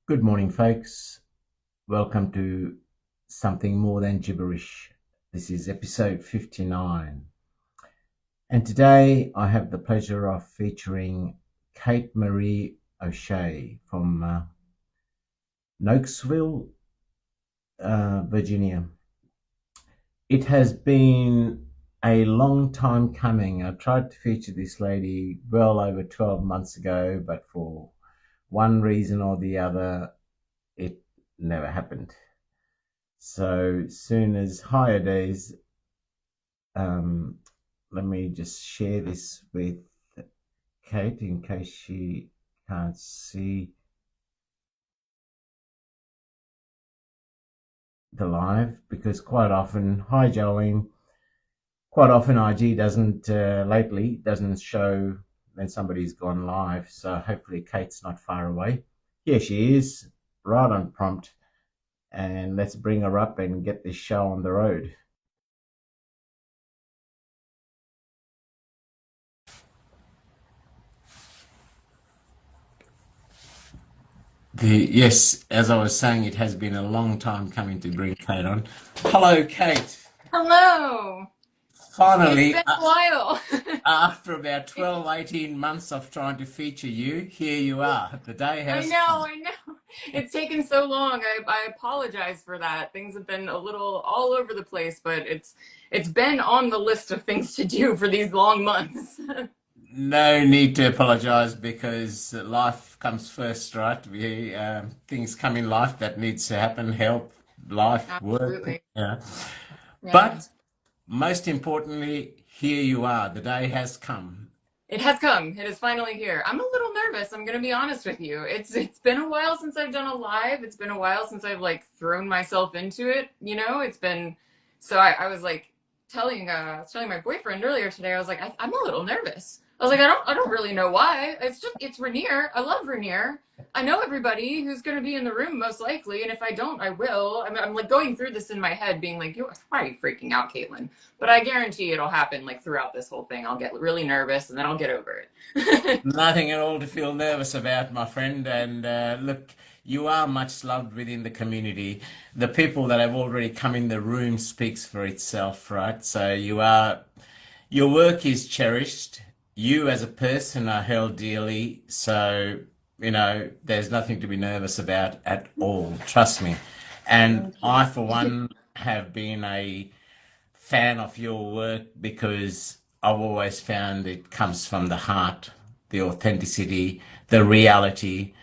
Good morning, folks. Welcome to Something More Than Gibberish. This is episode 59. And today I have the pleasure of featuring Cait Maree O'Shea from Nokesville, Virginia. It has been a long time coming. I tried to feature this lady well over 12 months ago, but for one reason or the other, it never happened. So soon as higher days, let me just share this with Cait in case she can't see the live, because quite often, hi Jolene, quite often IG lately doesn't show when somebody's gone live. So hopefully Cait's not far away. Here she is, right on prompt. And let's bring her up and get this show on the road. Yes, as I was saying, it has been a long time coming to bring Cait on. Hello, Cait. Hello. It's Finally, been a while. after about 12, 18 months of trying to feature you, here you are. The day I has know, come. I know. It's taken so long. I apologize for that. Things have been a little all over the place, but it's been on the list of things to do for these long months. No need to apologize because life comes first, right? Things come in life that needs to happen, help, life, work. Absolutely. Yeah. Yeah. But most importantly, here you are. The day has come. It has come. It is finally here. I'm a little nervous. I'm gonna be honest with you. It's been a while since I've done a live. It's been a while since I've like thrown myself into it. It's been so I was like I was telling my boyfriend earlier today. I was like, I'm a little nervous. I was like, I don't really know why. It's Rainier. I love Rainier. I know everybody who's going to be in the room most likely, and if I don't, I will. I'm like going through this in my head, being like, why are you freaking out, Caitlin? But I guarantee it'll happen like throughout this whole thing. I'll get really nervous and then I'll get over it. Nothing at all to feel nervous about, my friend. And look, you are much loved within the community. The people that have already come in the room speaks for itself, right? So your work is cherished. You as a person are held dearly. So, there's nothing to be nervous about at all. Trust me. And Thank I, you. for one, have been a fan of your work because I've always found it comes from the heart, the authenticity, the reality.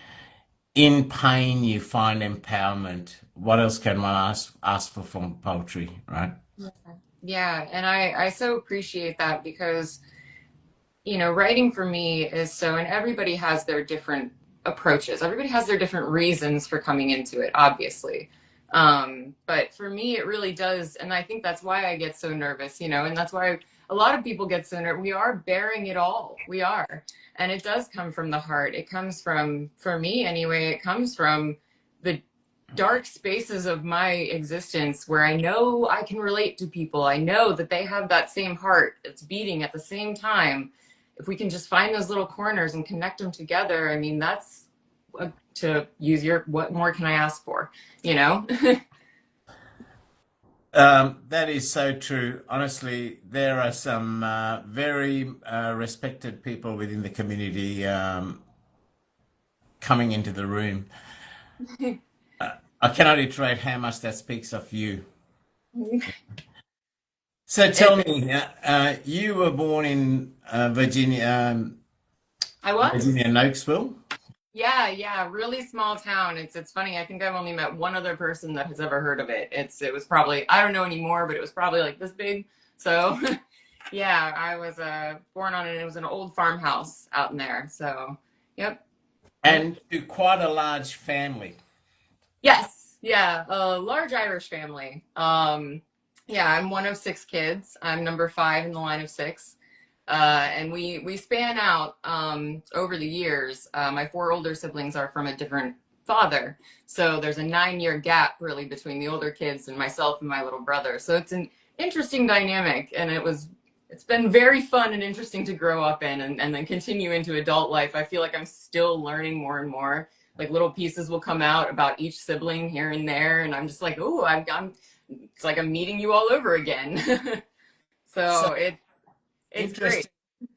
In pain, you find empowerment. What else can one ask for from poetry, right? Yeah. Yeah, and I so appreciate that because writing for me is and everybody has their different approaches. Everybody has their different reasons for coming into it, obviously. But for me, it really does. And I think that's why I get so nervous, and that's why a lot of people get so nervous. We are bearing it all. We are. And it does come from the heart. It comes from, for me anyway, it comes from the dark spaces of my existence where I know I can relate to people. I know that they have that same heart that's beating at the same time. If we can just find those little corners and connect them together, I mean, that's to use what more can I ask for, you know? That is so true. Honestly, there are some very respected people within the community coming into the room. I cannot iterate how much that speaks of you. So tell it, me, you were born in I was. Virginia, Nokesville. Yeah, yeah, really small town. It's funny. I think I've only met one other person that has ever heard of it. It was probably, I don't know anymore, but it was probably like this big. So, yeah, I was born on it. It was an old farmhouse out in there. So, yep. Yep. And to quite a large family. Yes, yeah, a large Irish family. Yeah, I'm one of six kids. I'm number five in the line of six, and we span out over the years. My four older siblings are from a different father, so there's a 9 year gap really between the older kids and myself and my little brother. So it's an interesting dynamic, and it's been very fun and interesting to grow up in, and then continue into adult life. I feel like I'm still learning more and more like little pieces will come out about each sibling here and there, and I'm just like, oh, I'm it's like I'm meeting you all over again. So So it's great. interesting.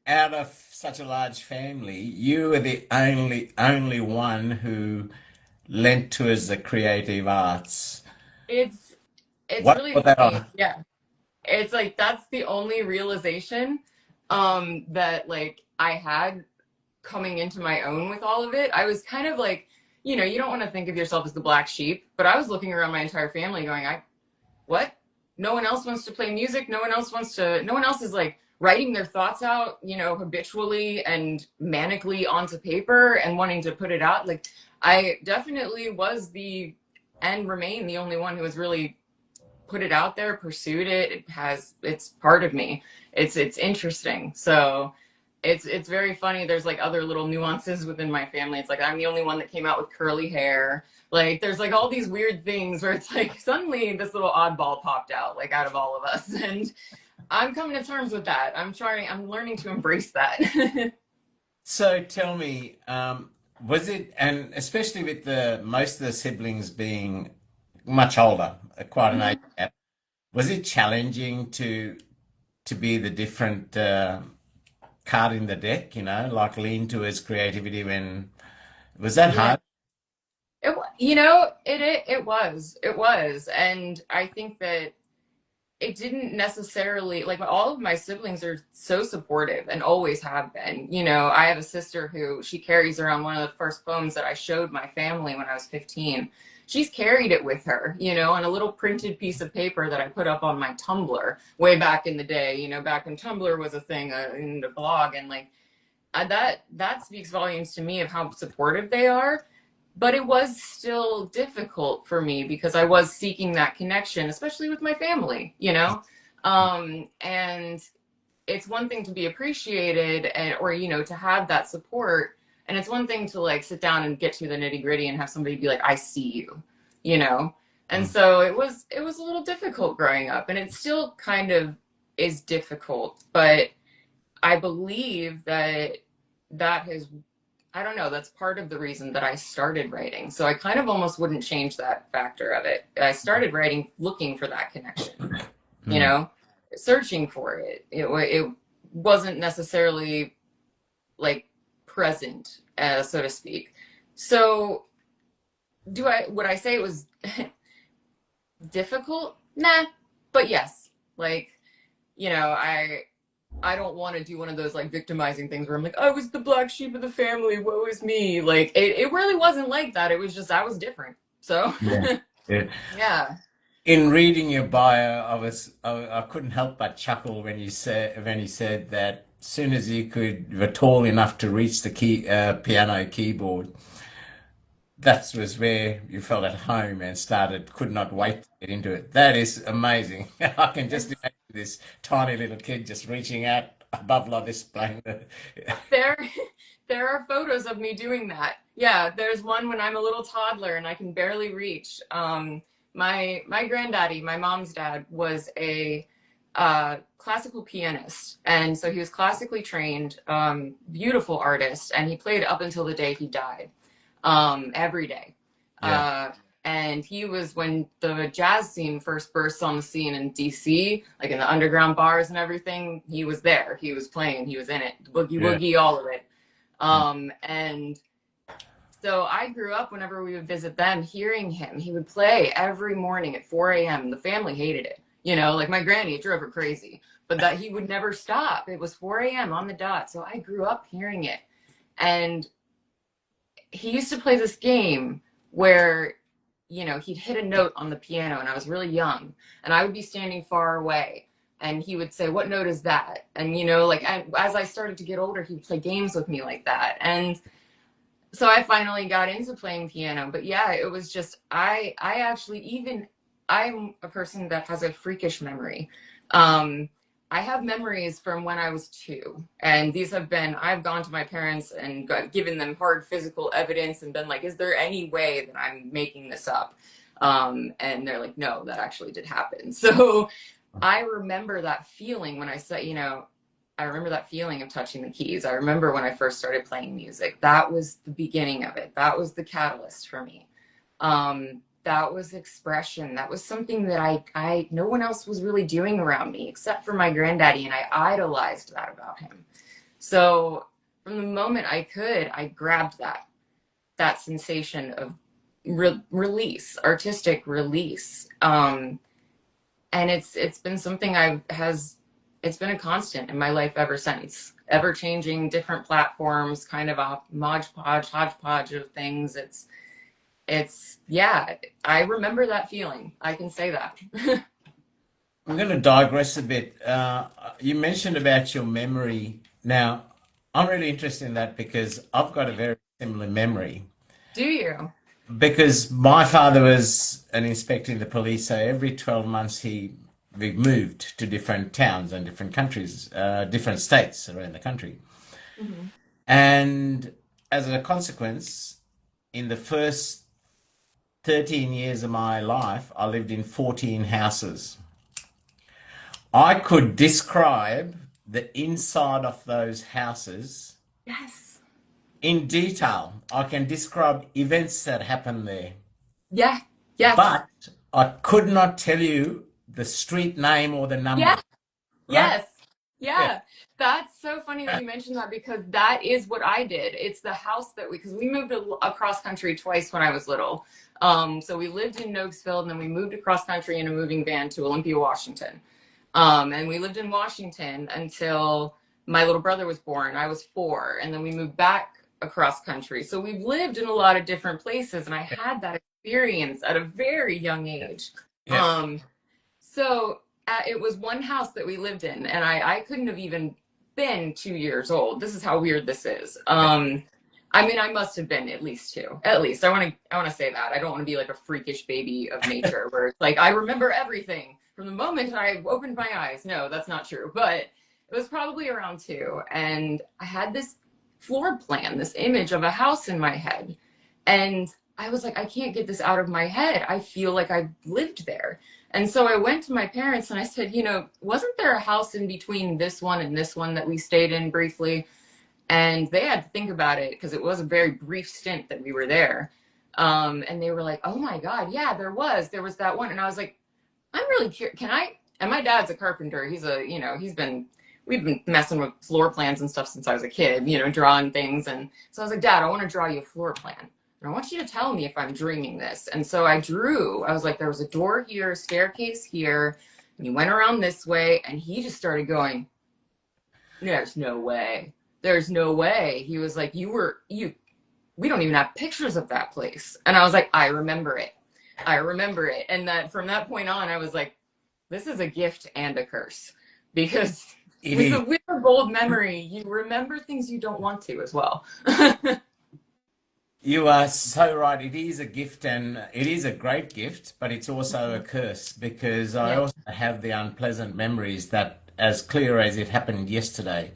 Out of such a large family, you were the only one who lent towards the creative arts. It's it's What really brought that funny. on? Yeah. It's like that's the only realization that like I had coming into my own with all of it. I was kind of like, you don't want to think of yourself as the black sheep, but I was looking around my entire family going, I what? No one else wants to play music. No one else is like writing their thoughts out, habitually and manically onto paper and wanting to put it out. Like I definitely was and remain the only one who has really put it out there, pursued it. It's part of me. It's interesting. So it's very funny. There's like other little nuances within my family. It's like I'm the only one that came out with curly hair. Like there's like all these weird things where it's like suddenly this little oddball popped out like out of all of us. And I'm coming to terms with that. I'm learning to embrace that. So tell me, was it, and especially with the most of the siblings being much older, quite an age Mhm. gap, was it challenging to be the different card in the deck, like lean towards creativity when was that Yeah. hard? It was, and I think that it didn't necessarily like all of my siblings are so supportive and always have been. I have a sister who she carries around one of the first poems that I showed my family when I was 15. She's carried it with her, on a little printed piece of paper that I put up on my Tumblr way back in the day, back when Tumblr was a thing, in the blog, and like that speaks volumes to me of how supportive they are. But it was still difficult for me because I was seeking that connection, especially with my family, and it's one thing to be appreciated or to have that support, and it's one thing to like sit down and get to the nitty gritty and have somebody be like, I see you, you know and Mm. so it was a little difficult growing up, and it still kind of is difficult, but I believe that has, I don't know, that's part of the reason that I started writing. So I kind of almost wouldn't change that factor of it. I started writing looking for that connection, you Mm. know, searching for it. It wasn't necessarily like present, so to speak. So would I say it was difficult? Nah, but yes, like, I don't want to do one of those like victimizing things where I'm like, I was the black sheep of the family, woe is me. Like it really wasn't like that. It was just I was different. So Yeah. Yeah. yeah. In reading your bio, I couldn't help but chuckle when you said that as soon as you were tall enough to reach the piano keyboard, that was where you felt at home and could not Yeah. wait to get into it. That is amazing. I can just It's imagine this tiny little kid just reaching out above like this playing the. there there are photos of me doing that. Yeah, there's one when I'm a little toddler and I can barely reach. My granddaddy, my mom's dad, was a classical pianist, and so he was classically trained, beautiful artist, and he played up until the day he died, every day. Yeah. Uh, and he was when the jazz scene first burst on the scene in DC, like in the underground bars and everything. He was there. He was playing. He was in it. Boogie Yeah. woogie, all of it. And so I grew up whenever we would visit them, hearing him. He would play every morning at 4 a.m. The family hated it. Like my granny, it drove her crazy. But that he would never stop. It was 4 a.m. on the dot. So I grew up hearing it. And he used to play this game where, he'd hit a note on the piano, and I was really young, and I would be standing far away. And he would say, what note is that? And, as I started to get older, he would play games with me like that. And so I finally got into playing piano. But yeah, it was just I actually, even I'm a person that has a freakish memory. um I have memories from when I was 2, and I've gone to my parents and given them hard physical evidence and been like, is there any way that I'm making this up? And they're like, no, that actually did happen. So I remember that feeling when I said, I remember that feeling of touching the keys. I remember when I first started playing music. That was the beginning of it. That was the catalyst for me. That was expression. That was something that no one else was really doing around me except for my granddaddy, and I idolized that about him. So from the moment I could, I grabbed that sensation of release, artistic release. And it's been something it's been a constant in my life ever since. Ever changing, different platforms, kind of a hodgepodge of things. Yeah, I remember that feeling. I can say that. I'm going to digress a bit. You mentioned about your memory. Now, I'm really interested in that because I've got a very similar memory. Do you? Because my father was an inspector in the police, so every 12 months we moved to different towns and different countries, different states around the country. Mm-hmm. And as a consequence, in the first 13 years of my life, I lived in 14 houses. I could describe the inside of those houses Yes. in detail. I can describe events that happened there, Yeah. Yes. but I could not tell you the street name or the number, Yeah. right? Yes. Yeah. Yeah. That's so funny that you mentioned that because that is what I did. It's the house that because we moved across country twice when I was little. So we lived in Nokesville and then we moved across country in a moving van to Olympia, Washington. And we lived in Washington until my little brother was born. I was 4, and then we moved back across country. So we've lived in a lot of different places, and I had that experience at a very young age. Yeah. So it was one house that we lived in, and I couldn't have even been 2 years old. This is how weird this is. I mean, I must have been at least 2. At least I want to say that. I don't want to be like a freakish baby of nature where it's like I remember everything from the moment I opened my eyes. No, that's not true. But it was probably around 2, and I had this floor plan, this image of a house in my head, and I was like, I can't get this out of my head. I feel like I've lived there. And so I went to my parents and I said, wasn't there a house in between this one and this one that we stayed in briefly? And they had to think about it because it was a very brief stint that we were there. And they were like, oh my God, yeah, there was that one. And I was like, I'm really curious. And my dad's a carpenter. We've been messing with floor plans and stuff since I was a kid, drawing things. And so I was like, Dad, I want to draw you a floor plan. And I want you to tell me if I'm dreaming this. And so I was like, there was a door here, a staircase here, and you went around this way. And he just started going, there's no way. There's no way. He was like, we don't even have pictures of that place. And I was like, I remember it. And that from that point on, I was like, this is a gift and a curse because with a bold memory, you remember things you don't want to as well. You are so right. It is a gift and it is a great gift, but it's also a curse because I also have the unpleasant memories that as clear as it happened yesterday.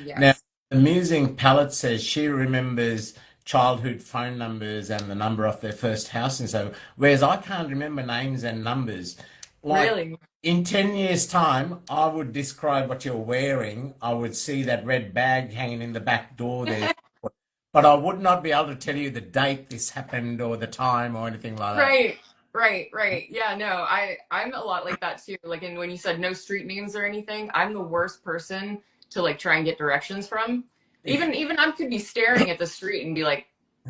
Yes. Now, the musing palette says she remembers childhood phone numbers and the number of their first house and so, whereas I can't remember names and numbers. Really? In 10 years' time, I would describe what you're wearing. I would see that red bag hanging in the back door there. But I would not be able to tell you the date this happened or the time or anything like that. Right. Yeah, no, I'm a lot like that too. Like, when you said no street names or anything, I'm the worst person to like try and get directions from. Even I could be staring at the street and be like,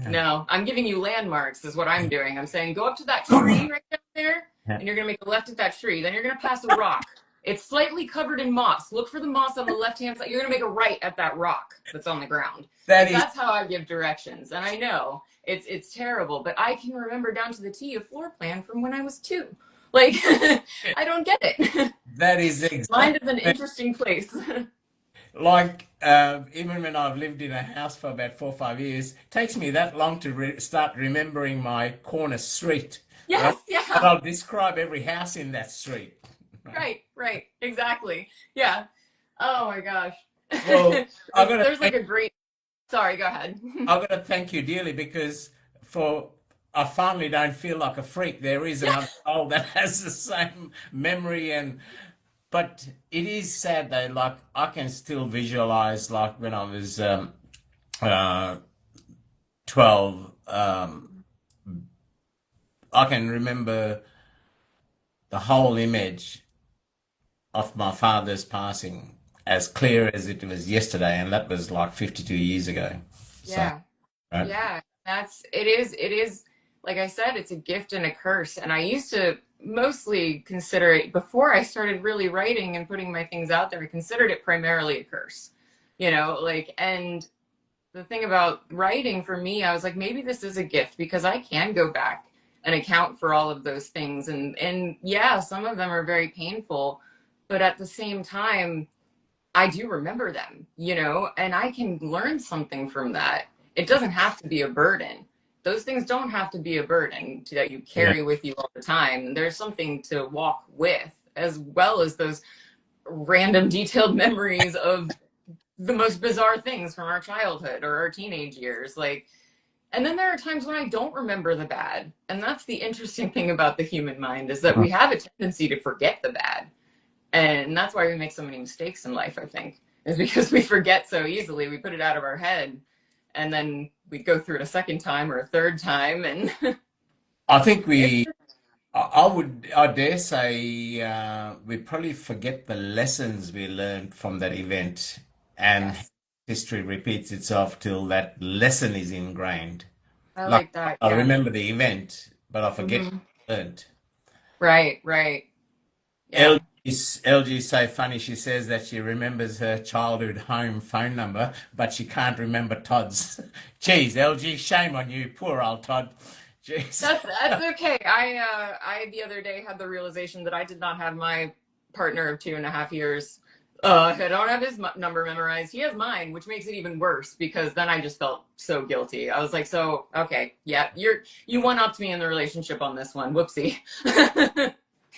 no, I'm giving you landmarks is what I'm doing. I'm saying, go up to that tree right down there and you're going to make a left at that tree. Then you're going to pass a rock. It's slightly covered in moss. Look for the moss on the left-hand side. You're going to make a right at that rock that's on the ground. That's how I give directions. And I know it's terrible, but I can remember down to the T a floor plan from when I was 2. Like, I don't get it. That is exactly. Mind is an interesting place. Like, even when I've lived in a house for about 4 or 5 years, it takes me that long to start remembering my corner street. Yes, right? yeah. And I'll describe every house in that street. Right. Exactly. Yeah. Oh my gosh. Well, there's like a great. Sorry, go ahead. I've got to thank you dearly because I finally don't feel like a freak. There is another soul that has the same memory and But it is sad though, like I can still visualize like when I was uh 12, I can remember the whole image of my father's passing as clear as it was yesterday, and that was like 52 years ago. So, Yeah. right. Yeah, it is like I said, it's a gift and a curse. And I used to mostly consider it before I started really writing and putting my things out there, I considered it primarily a curse. Like, and the thing about writing for me, I was like, maybe this is a gift because I can go back and account for all of those things. And yeah, some of them are very painful, but at the same time, I do remember them, and I can learn something from that. It doesn't have to be a burden. Those things don't have to be a burden that you Yeah. carry with you all the time. There's something to walk with, as well as those random detailed memories of the most bizarre things from our childhood or our teenage years. Like, and then there are times when I don't remember the bad. And that's the interesting thing about the human mind is that we have a tendency to forget the bad. And that's why we make so many mistakes in life, I think, is because we forget so easily. We put it out of our head and then we go through it a second time or a third time. And I think it's, I dare say, we probably forget the lessons we learned from that event, and yes, history repeats itself till that lesson is ingrained. I Like like that. I Yeah. remember the event, but I forget Hmm. what I learned. Right, right. Yeah. LG's so funny. She says that she remembers her childhood home phone number, but she can't remember Todd's. Geez, LG, shame on you, poor old Todd. Jeez. That's okay. I the other day had the realization that I did not have my partner of 2.5 years. I don't have his number memorized. He has mine, which makes it even worse because then I just felt so guilty. I was like, so okay, yeah, you one upped me in the relationship on this one. Whoopsie.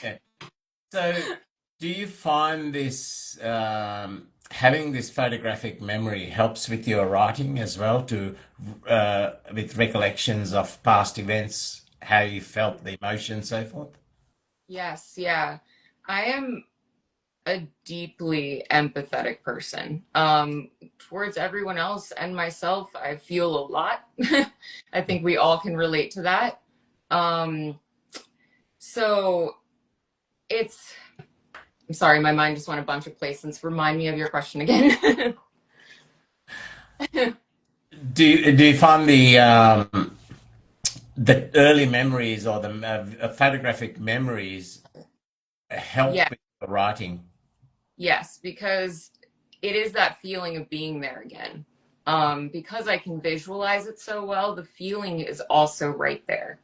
Yeah. So, do you find this having this photographic memory helps with your writing as well, to with recollections of past events, how you felt, the emotion, so forth? Yes, yeah. I am a deeply empathetic person. Towards everyone else and myself, I feel a lot. I think we all can relate to that. Um, so it's, I'm sorry, my mind just went a bunch of places. Remind me of your question again. Do you find the early memories or the photographic memories help Yeah, with the writing? yes, because it is that feeling of being there again. Because I can visualize it so well, the feeling is also right there.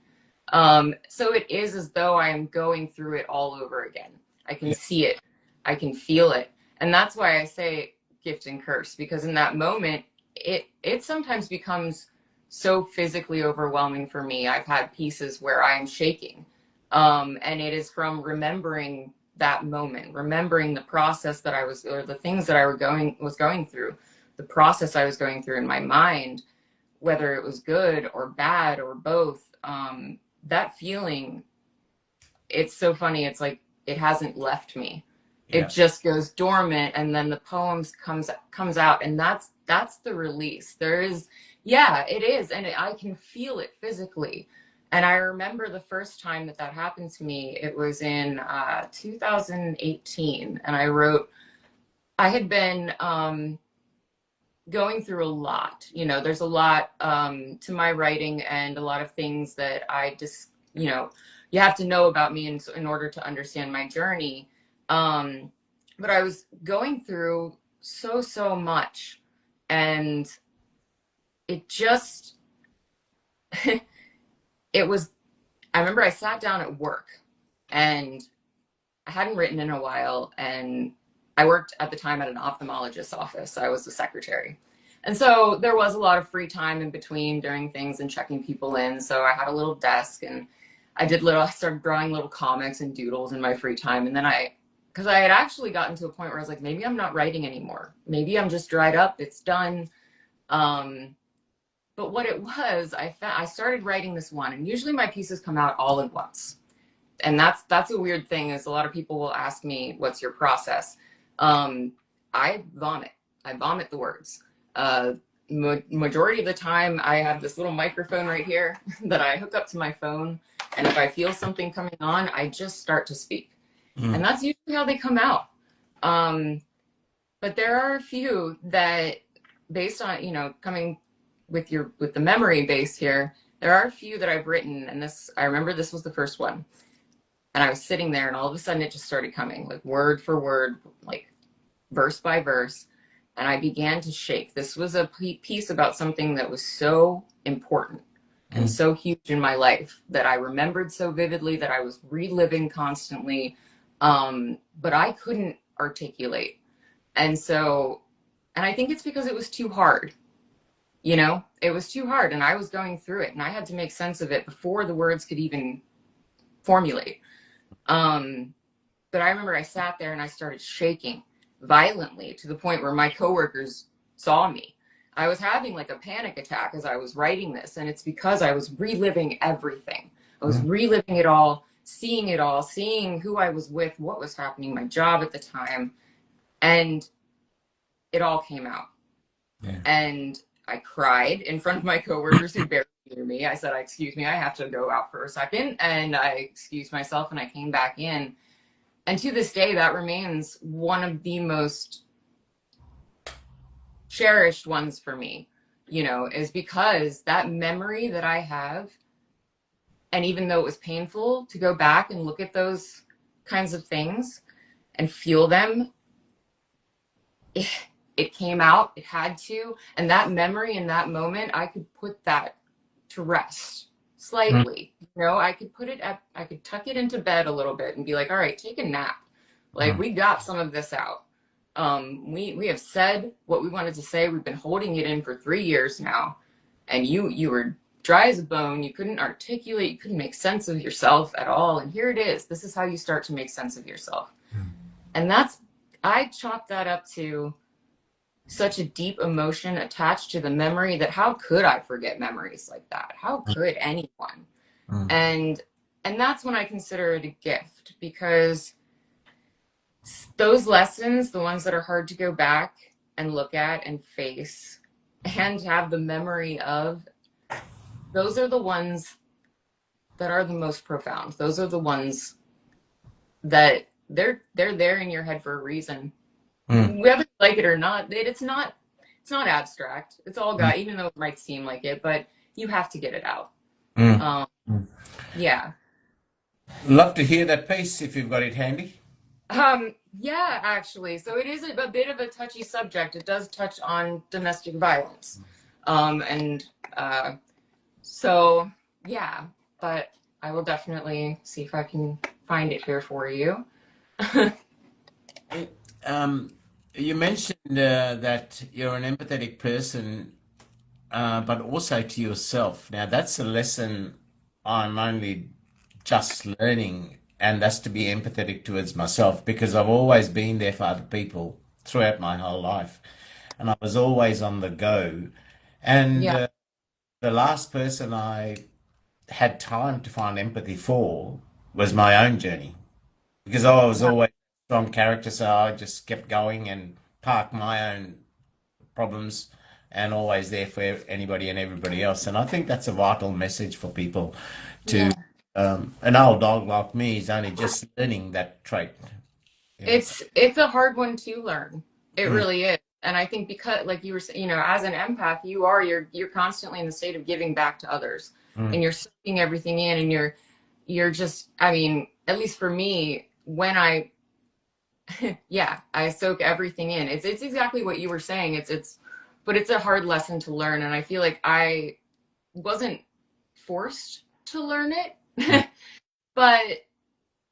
So it is as though I am going through it all over again. I can Yeah, see it, I can feel it. And that's why I say gift and curse, because in that moment, it sometimes becomes so physically overwhelming for me. I've had pieces where I'm shaking. And it is from remembering that moment, remembering the process that I was, or the things that I was going through, the process I was going through in my mind, whether it was good or bad or both. That feeling, it's so funny. It's like it hasn't left me. It yeah, just goes dormant, and then the poems comes out, and that's the release. There is, yeah, it is, and I can feel it physically. And I remember the first time that that happened to me. It was in 2018, and I wrote. I had been going through a lot. There's a lot to my writing and a lot of things that I just, you have to know about me in order to understand my journey. Um, but I was going through so much, and it just, it was, I remember I sat down at work and I hadn't written in a while, and I worked at the time at an ophthalmologist's office. I was the secretary. And so there was a lot of free time in between doing things and checking people in. So I had a little desk, and I started drawing little comics and doodles in my free time. And then because I had actually gotten to a point where I was like, maybe I'm not writing anymore. Maybe I'm just dried up. It's done. Um, but what it was, I started writing this one, and usually my pieces come out all at once. and that's a weird thing, is a lot of people will ask me, what's your process? I vomit. I vomit the words. Majority of the time, I have this little microphone right here that I hook up to my phone, and if I feel something coming on, I just start to speak. And that's usually how they come out. But there are a few that, based on, coming with the memory base here, there are a few that I've written, and I remember this was the first one. And I was sitting there, and all of a sudden it just started coming, like word for word, like verse by verse. And I began to shake. This was a piece about something that was so important and so huge in my life, that I remembered so vividly, that I was reliving constantly, but I couldn't articulate. And I think it's because it was too hard. It was too hard, and I was going through it, and I had to make sense of it before the words could even formulate. But I remember I sat there and I started shaking violently, to the point where my coworkers saw me. I was having like a panic attack as I was writing this, and it's because I was reliving everything. I was reliving it all, seeing who I was with, what was happening, my job at the time, and it all came out. Yeah. And I cried in front of my coworkers who barely knew me. I said, excuse me, I have to go out for a second. And I excused myself and I came back in. And to this day, that remains one of the most cherished ones for me, is because that memory that I have, and even though it was painful to go back and look at those kinds of things and feel them, it came out, it had to. And that memory in that moment, I could put that to rest slightly. I could I could tuck it into bed a little bit and be like, all right, take a nap. Like, we got some of this out. We have said what we wanted to say. We've been holding it in for 3 years now. And you were dry as a bone. You couldn't articulate. You couldn't make sense of yourself at all. And here it is. This is how you start to make sense of yourself. And I chalk that up to such a deep emotion attached to the memory, that how could I forget memories like that? How could anyone? And that's when I consider it a gift, because those lessons, the ones that are hard to go back and look at and face and have the memory of, those are the ones that are the most profound. Those are the ones that they're there in your head for a reason. Whether you like it or not, it's not abstract. It's all got, even though it might seem like it, but you have to get it out. Yeah. Love to hear that piece if you've got it handy. Yeah, actually. So it is a bit of a touchy subject. It does touch on domestic violence. So yeah, but I will definitely see if I can find it here for you. You mentioned that you're an empathetic person, but also to yourself. Now, that's a lesson I'm only just learning, and that's to be empathetic towards myself, because I've always been there for other people throughout my whole life, and I was always on the go. And Yeah. The last person I had time to find empathy for was my own journey, because I was Yeah. always a strong character, so I just kept going and parked my own problems, and always there for anybody and everybody else. And I think that's a vital message for people to, Yeah. an old dog like me is only just learning that trait. It's a hard one to learn. It Mm, really is. And I think because, like you were saying, as an empath, you're constantly in the state of giving back to others, mm, and you're soaking everything in, and you're just, I mean, at least for me, when I soak everything in. It's exactly what you were saying. But it's a hard lesson to learn, and I feel like I wasn't forced to learn mm, it, but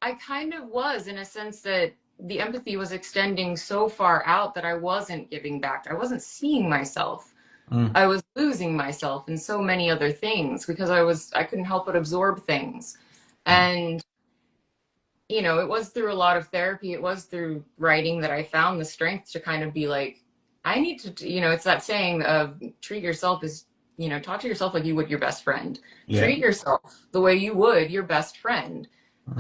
I kind of was, in a sense that the empathy was extending so far out that I wasn't giving back. I wasn't seeing myself. mm, I was losing myself in so many other things because I couldn't help but absorb things. mm, And it was through a lot of therapy, it was through writing that I found the strength to kind of be like, I need to, it's that saying of treat yourself as, talk to yourself like you would your best friend. yeah. Treat yourself the way you would your best friend.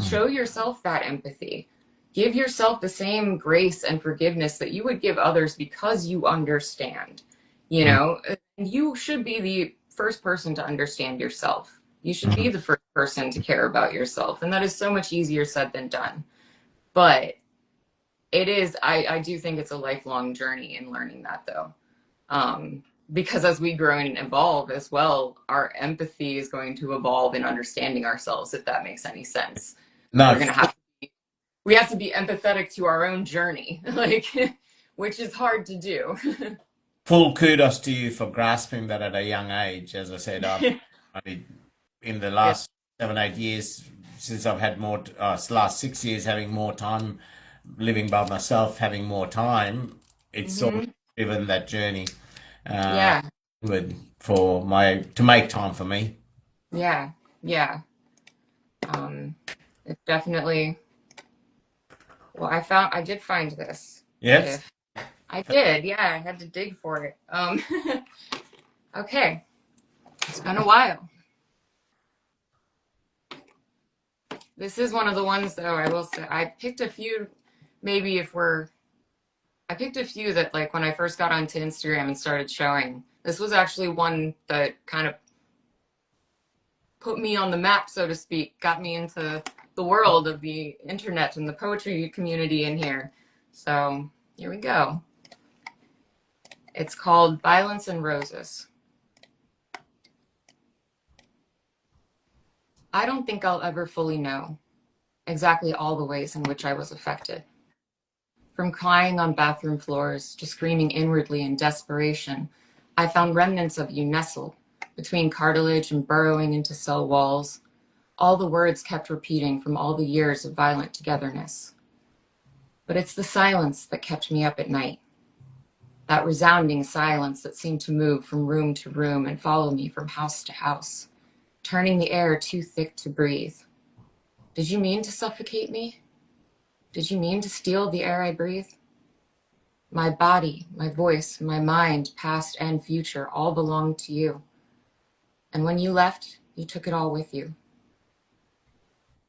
Show yourself that empathy. Give yourself the same grace and forgiveness that you would give others because you understand. You Mm. know, you should be the first person to understand yourself. You should be the first person to care about yourself. And that is so much easier said than done. But it is, I do think it's a lifelong journey in learning that, though. Because as we grow and evolve as well, our empathy is going to evolve in understanding ourselves, if that makes any sense. No, We're going to have we have to be empathetic to our own journey, like, which is hard to do. full kudos to you for grasping that at a young age. As I said, I in the Yeah. last 7, 8 years since I've had more, last 6 years having more time living by myself, having more time, it's sort of Hmm. driven that journey uh, Yeah. with for my to make time for me. Yeah. Yeah. Um, it's definitely, well, I did find this. Yes. If I did, yeah, I had to dig for it. Okay. It's been a while. This is one of the ones, though, I will say, I picked a few, maybe if we're, I picked a few that, like, when I first got onto Instagram and started showing, this was actually one that kind of put me on the map, so to speak, got me into the world of the internet and the poetry community in here. So here we go. It's called Violence and Roses. I don't think I'll ever fully know exactly all the ways in which I was affected. From crying on bathroom floors to screaming inwardly in desperation, I found remnants of you nestled between cartilage and burrowing into cell walls. All the words kept repeating from all the years of violent togetherness. But it's the silence that kept me up at night. That resounding silence that seemed to move from room to room and follow me from house to house, turning the air too thick to breathe. Did you mean to suffocate me? Did you mean to steal the air I breathe? My body, my voice, my mind, past and future, all belonged to you. And when you left, you took it all with you.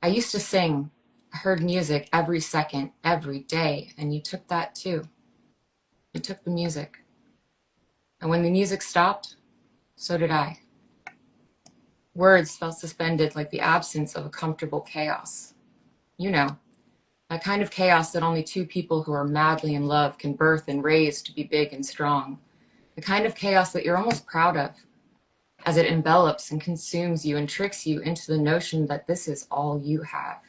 I used to sing. I heard music every second, every day, and you took that too. You took the music. And when the music stopped, so did I. Words felt suspended like the absence of a comfortable chaos. You know, that kind of chaos that only two people who are madly in love can birth and raise to be big and strong. The kind of chaos that you're almost proud of, as it envelops and consumes you and tricks you into the notion that this is all you have.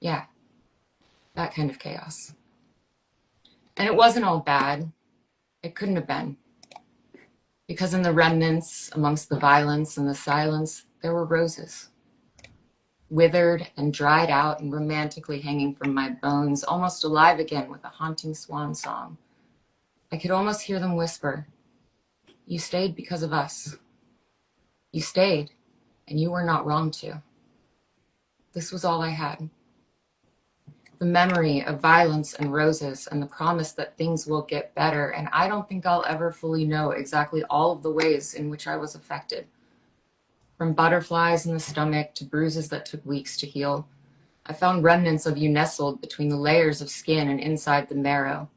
Yeah, that kind of chaos. And it wasn't all bad. It couldn't have been. Because in the remnants, amongst the violence and the silence, there were roses. Withered and dried out and romantically hanging from my bones, almost alive again with a haunting swan song. I could almost hear them whisper, "You stayed because of us. You stayed, and you were not wrong to." This was all I had. The memory of violence and roses and the promise that things will get better, and I don't think I'll ever fully know exactly all of the ways in which I was affected. From butterflies in the stomach to bruises that took weeks to heal, I found remnants of you nestled between the layers of skin and inside the marrow.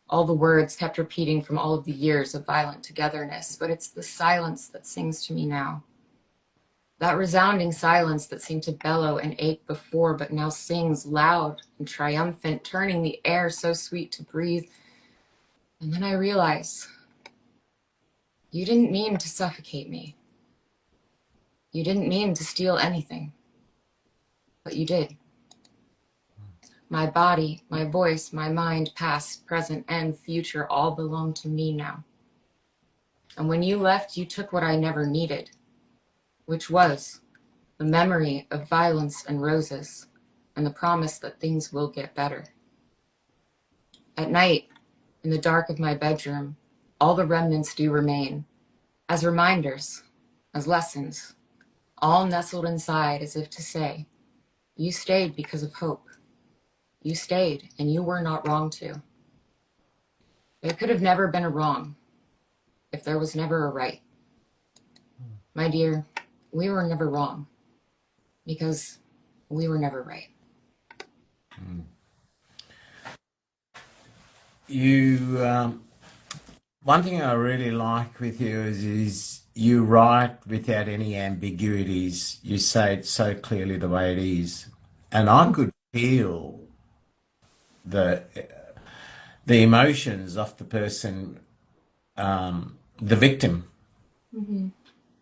All the words kept repeating from all of the years of violent togetherness, but it's the silence that sings to me now. That resounding silence that seemed to bellow and ache before, but now sings loud and triumphant, turning the air so sweet to breathe. And then I realize, you didn't mean to suffocate me. You didn't mean to steal anything, but you did. My body, my voice, my mind, past, present, and future all belong to me now. And when you left, you took what I never needed, which was the memory of violence and roses and the promise that things will get better. At night, in the dark of my bedroom, all the remnants do remain, as reminders, as lessons, all nestled inside as if to say, you stayed because of hope. You stayed, and you were not wrong to. There could have never been a wrong if there was never a right. My dear, we were never wrong because we were never right. You, one thing I really like with you is you write without any ambiguities. You say it so clearly the way it is, and I could feel the the emotions of the person, the victim. Mm-hmm.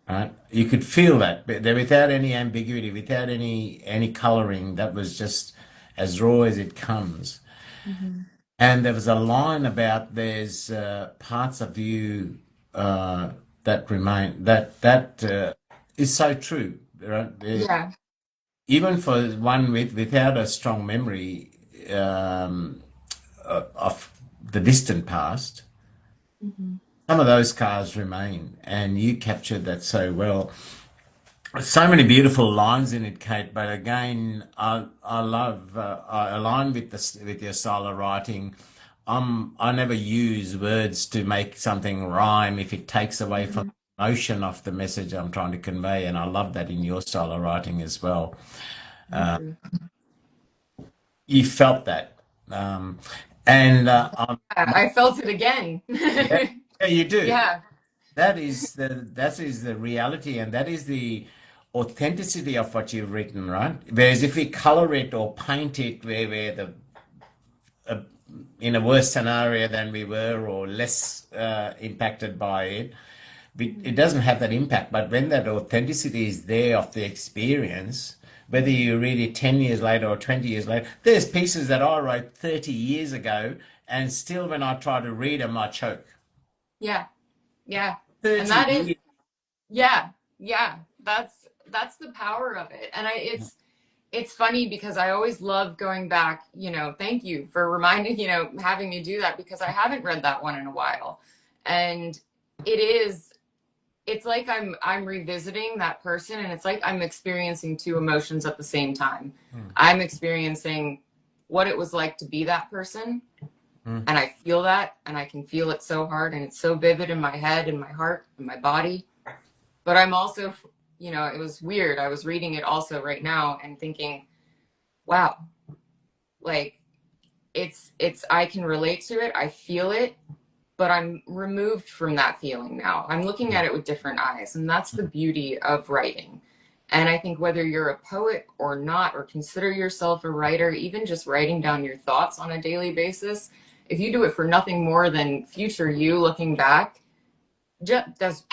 Right? You could feel that, but they're without any ambiguity, without any coloring. That was just as raw as it comes. Mm-hmm. And there was a line about there's parts of you that remain that is so true, right? Yeah. Even for one without a strong memory of the distant past, Mm-hmm. some of those cars remain, and you captured that so well. So many beautiful lines in it, Kate. But again, I love I align with with your style of writing. I never use words to make something rhyme if it takes away from Mm-hmm. the emotion of the message I'm trying to convey, and I love that in your style of writing as well. Thank you. You felt that, um, and I felt it again. yeah, yeah, you do. Yeah. That is the reality, and that is the authenticity of what you've written, right? Whereas if we color it or paint it where we're uh, in a worse scenario than we were or less impacted by it, it doesn't have that impact. But when that authenticity is there of the experience, whether you read it 10 years later or 20 years later, there's pieces that I wrote 30 years ago, and still when I try to read them, I choke. Yeah. Yeah. And 30 that is, years. yeah. Yeah. That's the power of it. And it's funny because I always love going back, thank you for reminding, having me do that because I haven't read that one in a while. And it is, it's like I'm revisiting that person, and it's like I'm experiencing two emotions at the same time. Mm, I'm experiencing what it was like to be that person, mm, and I feel that, and I can feel it so hard, and it's so vivid in my head and my heart and my body. But I'm also, it was weird. I was reading it also right now and thinking, wow, like it's I can relate to it. I feel it, but I'm removed from that feeling now. I'm looking mm, at it with different eyes, and that's the beauty of writing. And I think whether you're a poet or not, or consider yourself a writer, even just writing down your thoughts on a daily basis, if you do it for nothing more than future you looking back, that's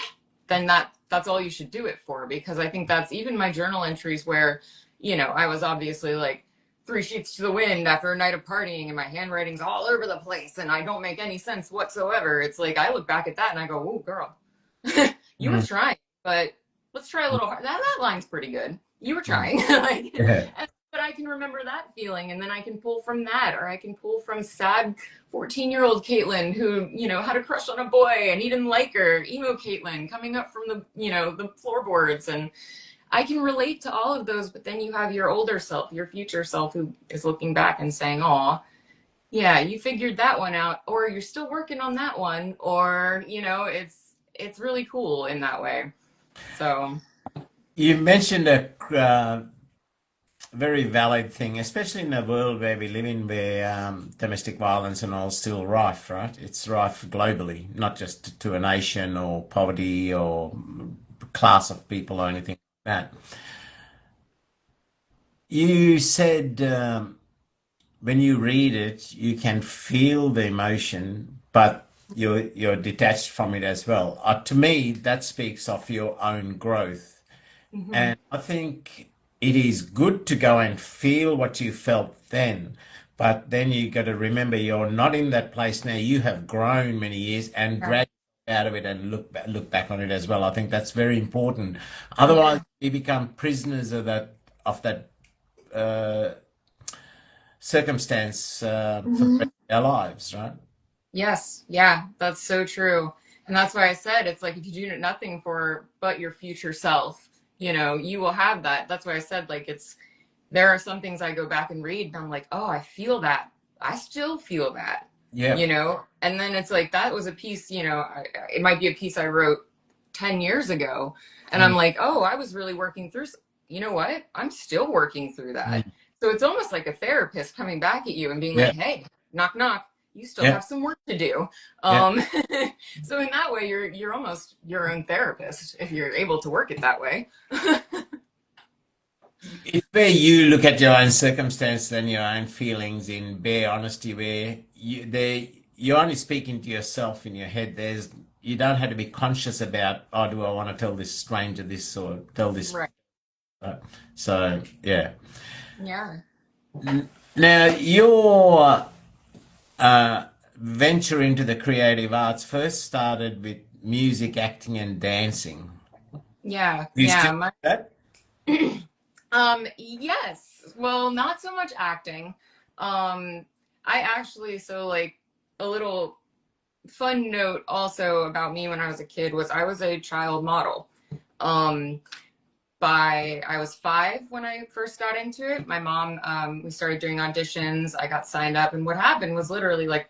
then that's all you should do it for. Because I think that's even my journal entries where, I was obviously like three sheets to the wind after a night of partying and my handwriting's all over the place and I don't make any sense whatsoever. It's like I look back at that and I go, oh girl, you were mm, trying, but let's try a little hard. That line's pretty good. You were mm. trying. Like, Yeah. but I can remember that feeling, and then I can pull from that, or I can pull from sad 14-year-old Caitlin who, had a crush on a boy and he didn't like her, emo Caitlin coming up from the floorboards. And I can relate to all of those, but then you have your older self, your future self, who is looking back and saying, "Aw, yeah, you figured that one out, or you're still working on that one, or it's really cool in that way." So, You mentioned a very valid thing, especially in the world where we live in, where domestic violence and all is still rife, right? It's rife globally, not just to a nation or poverty or class of people or anything like that. You said when you read it, you can feel the emotion, but you're detached from it as well. To me, that speaks of your own growth. mhm. And I think it is good to go and feel what you felt then, but then you got to remember you're not in that place now. You have grown many years and Yeah, graduated out of it and look back on it as well. I think that's very important. Otherwise, yeah. we become prisoners of that uh, circumstance for the rest Mhm. of our lives, right? Yes, yeah, that's so true. And that's why I said it's like if you do nothing for but your future self, you will have that. That's why I said like there are some things I go back and read and I'm like, oh, I feel that. I still feel that, Yeah. And then it's like that was a piece, it might be a piece I wrote 10 years ago. And I'm Mm, like, oh, I was really working through. you know what? I'm still working through that. Mm. So it's almost like a therapist coming back at you and being Yeah, like, hey, knock, knock. You still yeah, have some work to do. yeah. Um, so in that way, you're almost your own therapist if you're able to work it that way. It's where you look at your own circumstance and your own feelings in bare honesty, where you're only speaking to yourself in your head. You don't have to be conscious about, oh, do I want to tell this stranger this or tell this. Right. So yeah. Yeah. Now your venture into the creative arts first started with music, acting, and dancing. Yeah. You still Yeah. do that? Yes. Well, not so much acting. I actually, so like a little fun note also about me when I was a kid was I was a child model. Um, I was 5 when I first got into it. My mom, we started doing auditions. I got signed up, and what happened was literally like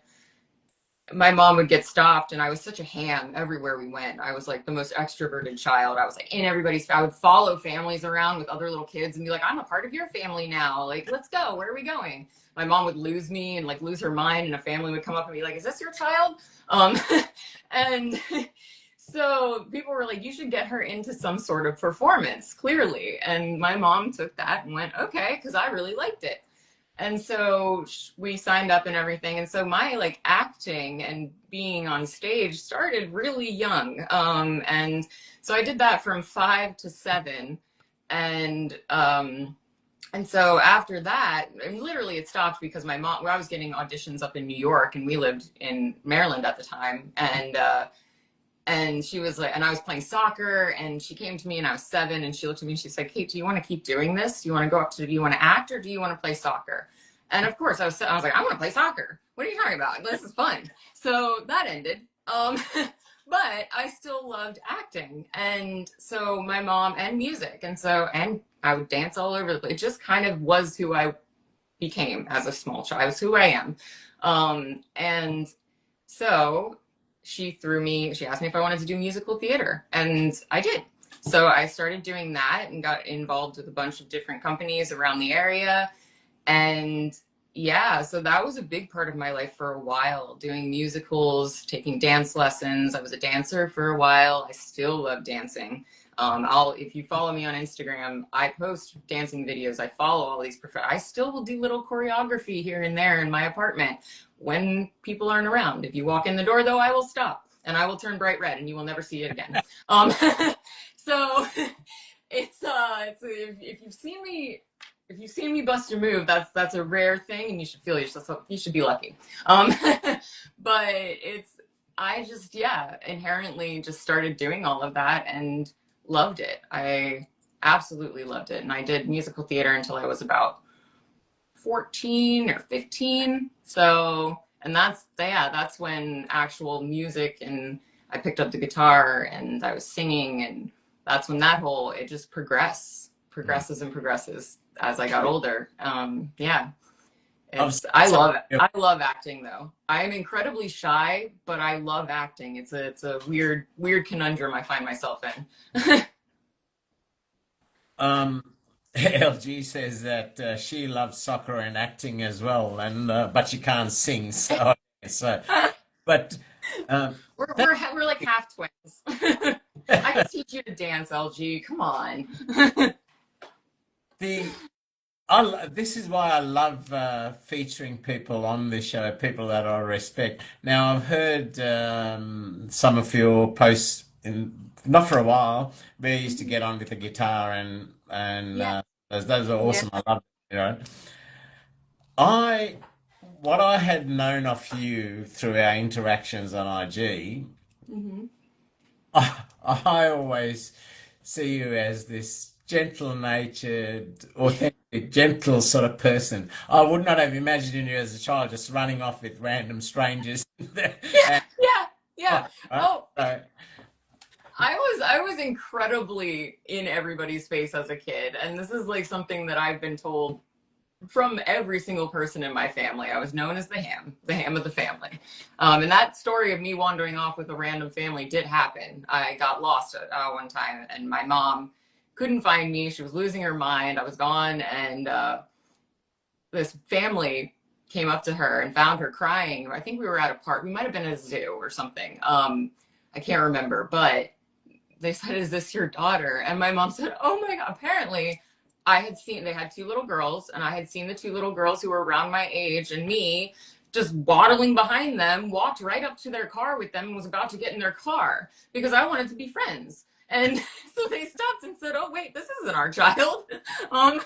my mom would get stopped, and I was such a ham everywhere we went. I was like the most extroverted child. I was like in everybody's, I would follow families around with other little kids and be like, I'm a part of your family now. Like, let's go. Where are we going? My mom would lose me and like lose her mind, and a family would come up and be like, is this your child? Um, and so people were like, you should get her into some sort of performance, clearly. And my mom took that and went, okay, because I really liked it. And so we signed up and everything. And so my like acting and being on stage started really young. And so I did that from 5 to 7. And so after that, and literally it stopped because my mom, well, I was getting auditions up in New York and we lived in Maryland at the time. And she was like, and I was playing soccer, and she came to me and I was 7, and she looked at me and she's like, Cait, do you want to keep doing this? Do you want to go up to, do you want to act, or do you want to play soccer? And of course I was like, I want to play soccer. What are you talking about? This is fun. So that ended. But I still loved acting. And so my mom, and music. And I would dance all over the place. It just kind of was who I became as a small child. It was who I am. And so she asked me if I wanted to do musical theater, and I did. So I started doing that and got involved with a bunch of different companies around the area. And yeah, so that was a big part of my life for a while, doing musicals, taking dance lessons. I was a dancer for a while. I still love dancing. If you follow me on Instagram, I post dancing videos. I follow all these I still will do little choreography here and there in my apartment when people aren't around. If you walk in the door, though, I will stop and I will turn bright red and you will never see it again. So if you've seen me bust a move, that's a rare thing, and you should feel yourself. You should be lucky. But I just, yeah, inherently just started doing all of that and loved it. I absolutely loved it. And I did musical theater until I was about 14 or 15. So, and that's when actual music, and I picked up the guitar and I was singing, and that's when it just progresses and progresses as I got older. Yeah. I love acting though. I'm incredibly shy, but I love acting. It's a weird conundrum I find myself in. LG says that she loves soccer and acting as well, and but she can't sing. So but um, that, We're like half twins. I could teach you to dance, LG. Come on. the this is why I love featuring people on the show, people that I respect. Now, I've heard some of your posts, not for a while, where you used to get on with the guitar, and Yeah. those are Yeah. awesome. I love it. I what I had known of you through our interactions on IG, Hmm. I always see you as this gentle-natured, authentic, gentle sort of person. I would not have imagined you as a child just running off with random strangers. Yeah. And, Yeah. Yeah. oh, right, Oh, right. I was incredibly in everybody's face as a kid, and this is like something that I've been told from every single person in my family. I was known as the ham of the family. And that story of me wandering off with a random family did happen. I got lost at one time, and my mom couldn't find me. She was losing her mind. I was gone, and this family came up to her and found her crying. I think we were at a park. We might have been at a zoo or something. I can't remember, but they said, "Is this your daughter?" And my mom said, "Oh my God." Apparently, I had seen, they had two little girls, and I had seen the two little girls who were around my age, and me just waddling behind them, walked right up to their car with them and was about to get in their car because I wanted to be friends. And so they stopped and said, "Oh, wait, this isn't our child." Um,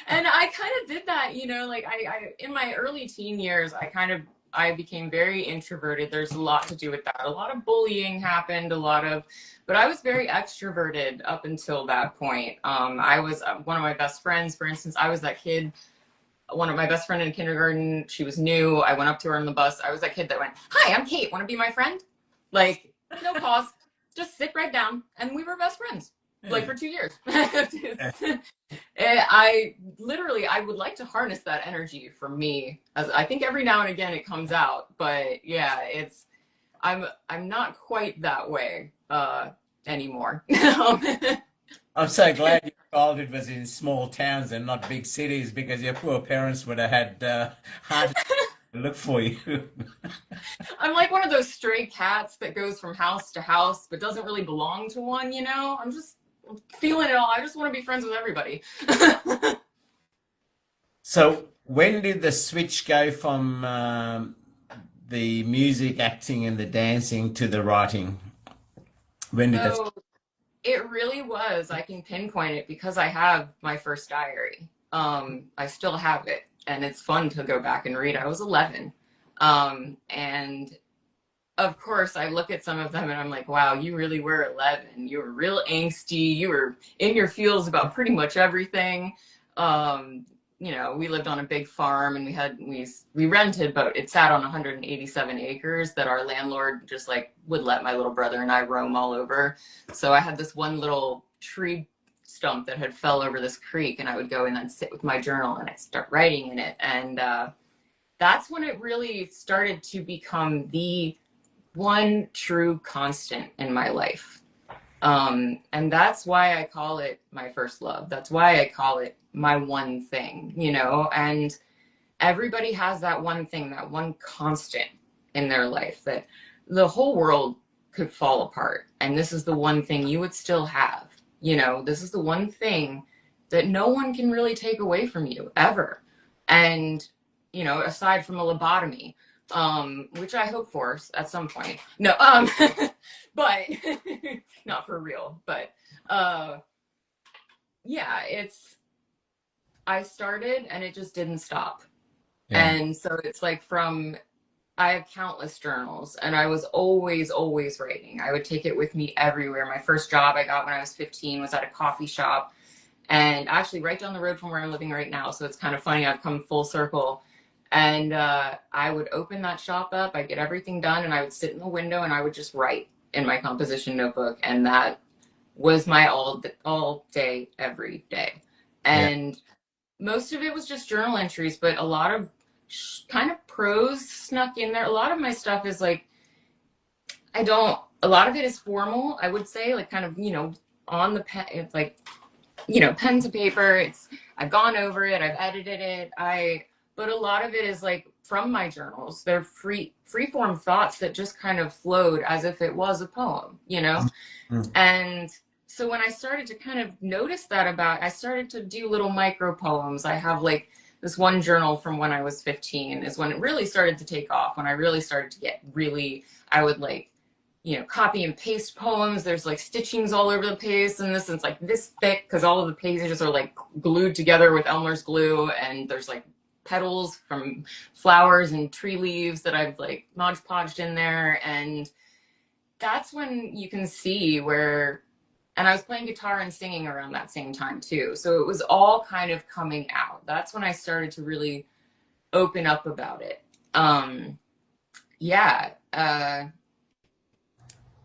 and I kind of did that, like I in my early teen years, I became very introverted. There's a lot to do with that. A lot of bullying happened, but I was very extroverted up until that point. I was one of my best friends, for instance, I was that kid, one of my best friend in kindergarten. She was new. I went up to her on the bus. I was that kid that went, "Hi, I'm Cait. Want to be my friend?" Like, no pause, just sit right down. And we were best friends, like for 2 years. I would like to harness that energy for me, as I think every now and again it comes out, but yeah, I'm not quite that way anymore. I'm so glad your childhood was in small towns and not big cities because your poor parents would have had hard to look for you. I'm like one of those stray cats that goes from house to house but doesn't really belong to one, I'm just feeling it all. I just want to be friends with everybody. So when did the switch go from the music, acting, and the dancing to the writing? When did that? So it really was. I can pinpoint it because I have my first diary. I still have it, and it's fun to go back and read. I was 11. And of course, I look at some of them and I'm like, wow, you really were 11. You were real angsty. You were in your feels about pretty much everything. We lived on a big farm, and we rented, but it sat on 187 acres that our landlord just like would let my little brother and I roam all over. So I had this one little tree stump that had fell over this creek, and I would go and then sit with my journal and I'd start writing in it. And that's when it really started to become the one true constant in my life. And that's why I call it my first love. That's why I call it my one thing, and everybody has that one thing, that one constant in their life that the whole world could fall apart. And this is the one thing you would still have, this is the one thing that no one can really take away from you ever. And, aside from a lobotomy, which I hope for at some point. No, but not for real. But yeah, I started and it just didn't stop. Yeah. And so it's like I have countless journals, and I was always, always writing. I would take it with me everywhere. My first job I got when I was 15 was at a coffee shop, and actually right down the road from where I'm living right now. So it's kind of funny. I've come full circle. And I would open that shop up, I'd get everything done, and I would sit in the window and I would just write in my composition notebook. And that was my all day, every day. Yeah. And most of it was just journal entries, but a lot of kind of prose snuck in there. A lot of my stuff is like, a lot of it is formal, I would say, like kind of, on the pen. It's like, pen to paper. I've gone over it, I've edited it. But a lot of it is like from my journals. They're free form thoughts that just kind of flowed as if it was a poem, Mm-hmm. And so when I started to kind of notice that I started to do little micro poems. I have like this one journal from when I was 15 is when it really started to take off. When I really started to get I would like, copy and paste poems. There's like stitchings all over the place, and it's like this thick because all of the pages are like glued together with Elmer's glue, and there's like petals from flowers and tree leaves that I've like Mod Podged in there. And that's when you can see and I was playing guitar and singing around that same time too. So it was all kind of coming out. That's when I started to really open up about it. Yeah.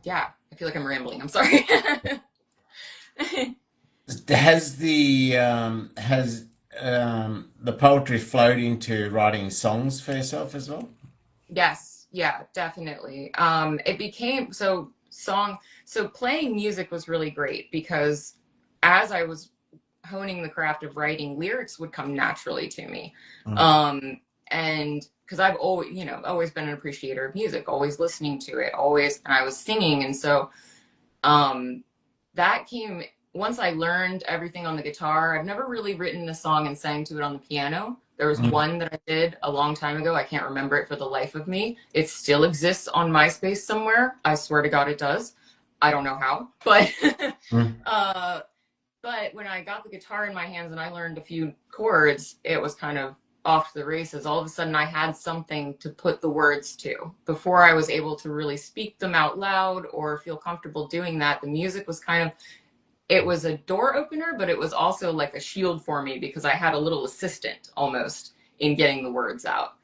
Yeah. I feel like I'm rambling. I'm sorry. Has the poetry flowed into writing songs for yourself as well? Yes. Yeah, definitely. It became song. So playing music was really great because as I was honing the craft of writing, lyrics would come naturally to me. Mm. And because I've always, always been an appreciator of music, always listening to it, always, and I was singing. And so that came once I learned everything on the guitar. I've never really written a song and sang to it on the piano. There was one that I did a long time ago. I can't remember it for the life of me. It still exists on MySpace somewhere. I swear to God it does. I don't know how, but but when I got the guitar in my hands and I learned a few chords, it was kind of off to the races. All of a sudden I had something to put the words to. Before I was able to really speak them out loud or feel comfortable doing that, the music was kind of, it was a door opener, but it was also like a shield for me because I had a little assistant almost in getting the words out.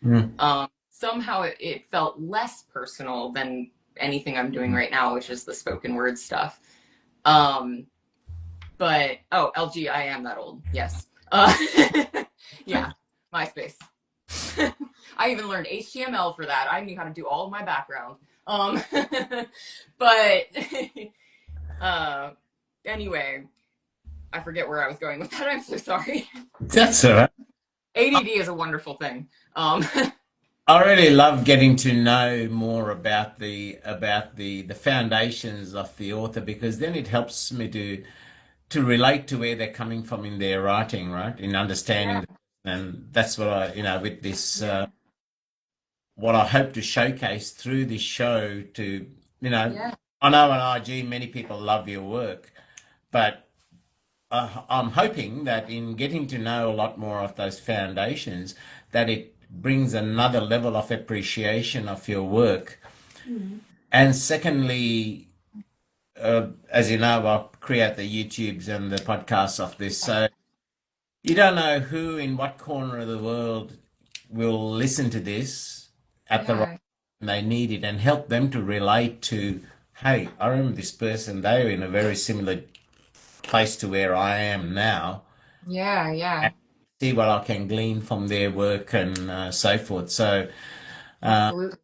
Somehow it felt less personal than anything I'm doing right now, which is the spoken word stuff. But, LG, I am that old. Yes. Yeah, MySpace. I even learned HTML for that. I knew how to do all of my background. But anyway, I forget where I was going with that. I'm so sorry. That's all right. ADD is a wonderful thing. I really love getting to know more about the foundations of the author, because then it helps me to relate to where they're coming from in their writing, right? In understanding, Yeah. and that's what I, with this, what I hope to showcase through this show to, Yeah. I know on IG many people love your work, but I'm hoping that in getting to know a lot more of those foundations, that it brings another level of appreciation of your work. And secondly, as you know, I create the YouTubes and the podcasts of this, so you don't know who in what corner of the world will listen to this at the right Yeah. time they need it, and help them to relate to, hey, I remember this person, they were in a very similar place to where I am now, Yeah. and Yeah. see what I can glean from their work and so forth. So, Absolutely.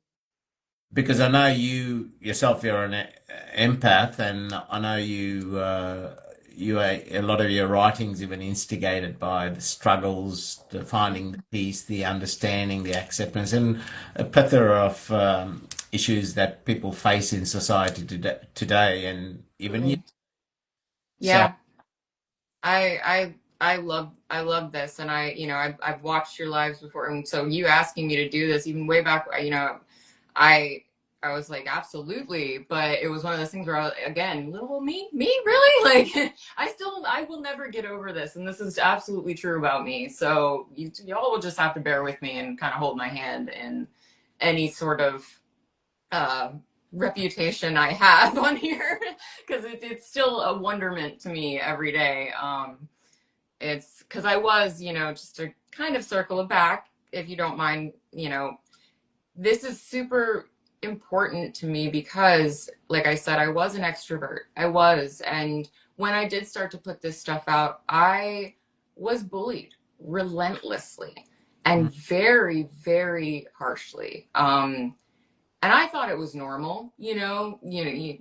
because I know you yourself, you're an empath, and I know a lot of your writings have been instigated by the struggles, the finding the peace, the understanding, the acceptance, and a plethora of issues that people face in society today, and even you. Absolutely. So, Yeah. I love this, and I've watched your lives before, and so you asking me to do this even way back, I I was like, absolutely, but it was one of those things where again, little me really, like I will never get over this, and this is absolutely true about me. So y'all will just have to bear with me and kind of hold my hand in any sort of uh, reputation I have on here because it's still a wonderment to me every day. It's because I was, just to kind of circle it back, if you don't mind, this is super important to me because, like I said, I was an extrovert. I was. And when I did start to put this stuff out, I was bullied relentlessly and very, very harshly. And I thought it was normal, you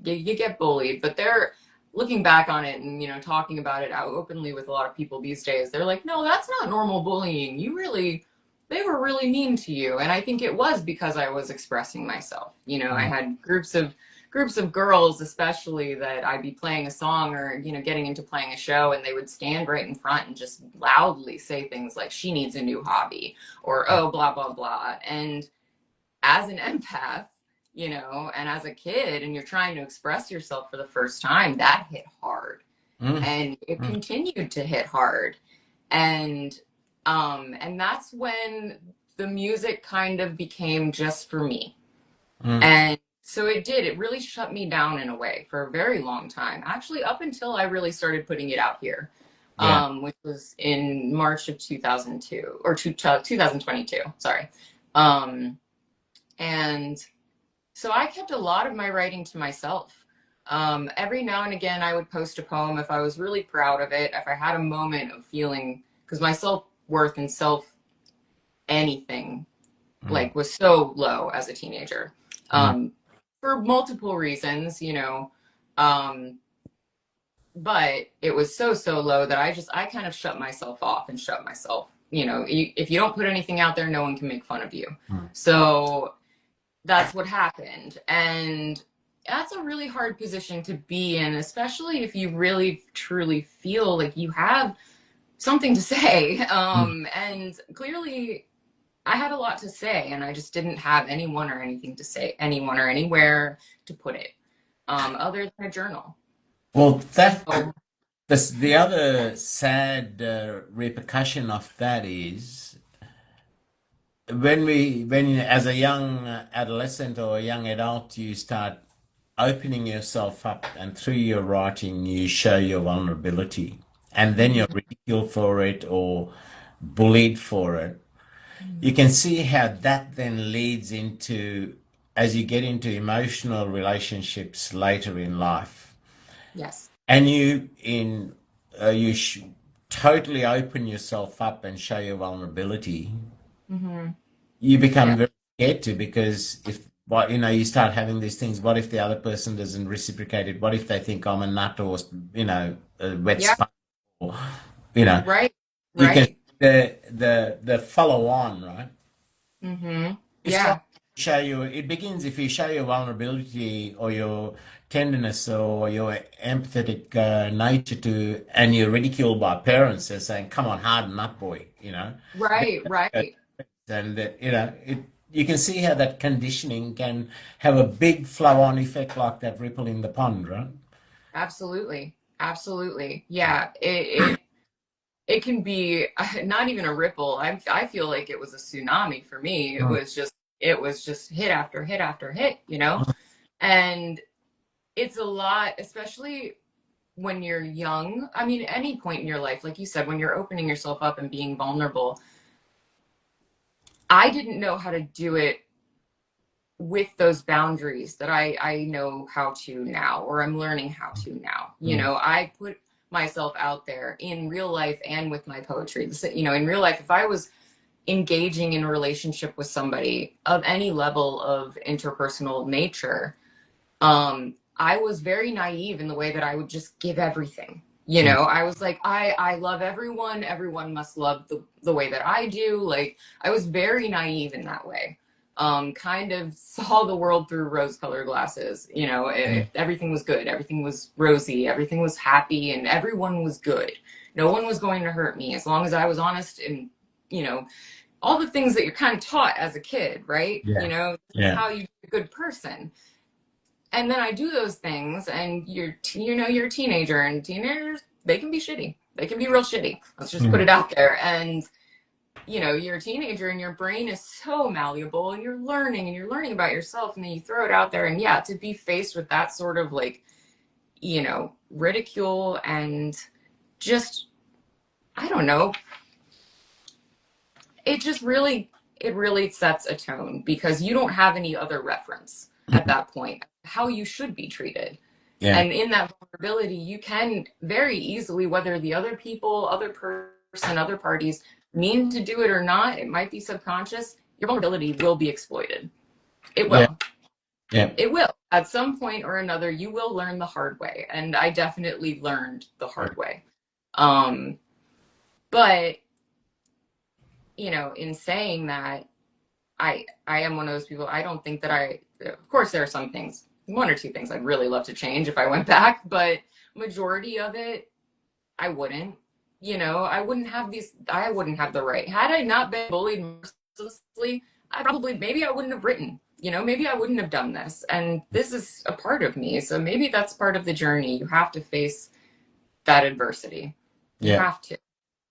get bullied, but they're looking back on it and, talking about it out openly with a lot of people these days. They're like, no, that's not normal bullying. They were really mean to you. And I think it was because I was expressing myself. I had groups of girls, especially, that I'd be playing a song or, getting into playing a show, and they would stand right in front and just loudly say things like, she needs a new hobby, or, oh, blah, blah, blah. And as an empath, and as a kid, and you're trying to express yourself for the first time, that hit hard. mm, And it continued to hit hard. And that's when the music kind of became just for me. mm, And so it really shut me down in a way for a very long time, actually, up until I really started putting it out here, yeah, which was in March of 2002 or 2022, sorry. And so I kept a lot of my writing to myself. Every now and again, I would post a poem if I was really proud of it, if I had a moment of feeling, because my self worth and self anything mm, like was so low as a teenager. mm, Um, for multiple reasons, um, but it was so low that I kind of shut myself off and shut myself, if you don't put anything out there, no one can make fun of you. Mm. So that's what happened. And that's a really hard position to be in, especially if you really truly feel like you have something to say. And clearly I had a lot to say, and I just didn't have anyone or anything to say, anyone or anywhere to put it, other than a journal. Well, So, the other sad repercussion of that is as a young adolescent or a young adult, you start opening yourself up, and through your writing, you show your vulnerability, and then you're mhm, ridiculed for it or bullied for it. You can see how that then leads into, as you get into emotional relationships later in life, yes. and you totally open yourself up and show your vulnerability, Hmm. you become Yeah. very scared to, because if what you start having these things, what if the other person doesn't reciprocate it? What if they think I'm a nut, or a wet Yeah. sponge, or you know Right. you can, Right. the follow on, right? Hmm. You start Yeah. to show you it begins if you show your vulnerability or your tenderness or your empathetic nature to, and you're ridiculed by parents as saying, come on, harden up, boy, Right. Right. and you can see how that conditioning can have a big flow-on effect, like that ripple in the pond, right? Absolutely. Absolutely. Yeah. It can be not even a ripple. I feel like it was a tsunami for me. Mm. It was just hit after hit after hit. And it's a lot, especially when you're young. I mean, any point in your life, like you said, when you're opening yourself up and being vulnerable. I didn't know how to do it with those boundaries that I know how to now, or I'm learning how to now. Mm. I put myself out there in real life and with my poetry. In real life, if I was engaging in a relationship with somebody of any level of interpersonal nature, I was very naive in the way that I would just give everything. Mm. I was like, I love everyone. Everyone must love the way that I do. Like, I was very naive in that way. Kind of saw the world through rose-colored glasses. Mm. Everything was good. Everything was rosy. Everything was happy, and everyone was good. No one was going to hurt me as long as I was honest and, you know, all the things that you're kind of taught as a kid, right? Yeah. This is Yeah. how you be a good person. And then I do those things, and you're a teenager, and teenagers, they can be shitty. They can be real shitty. Let's just put Mm. it out there. And you're a teenager, and your brain is so malleable, and you're learning about yourself, and then you throw it out there, and yeah, to be faced with that sort of like, ridicule and just, I don't know, it just really it really sets a tone because you don't have any other reference at that point how you should be treated. Yeah. And in that vulnerability, you can very easily, whether the other people, other person, other parties mean to do it or not, it might be subconscious, your vulnerability will be exploited. It Yeah. will. Yeah. It will. At some point or another, you will learn the hard way. And I definitely learned the Yeah. hard way. Um, but, in saying that, I am one of those people. I don't think that of course there are some things, one or two things I'd really love to change if I went back, but majority of it I wouldn't. I wouldn't have the right. Had I not been bullied mercilessly, maybe I wouldn't have written. Maybe I wouldn't have done this. And this is a part of me. So maybe that's part of the journey. You have to face that adversity. You Yeah. have to.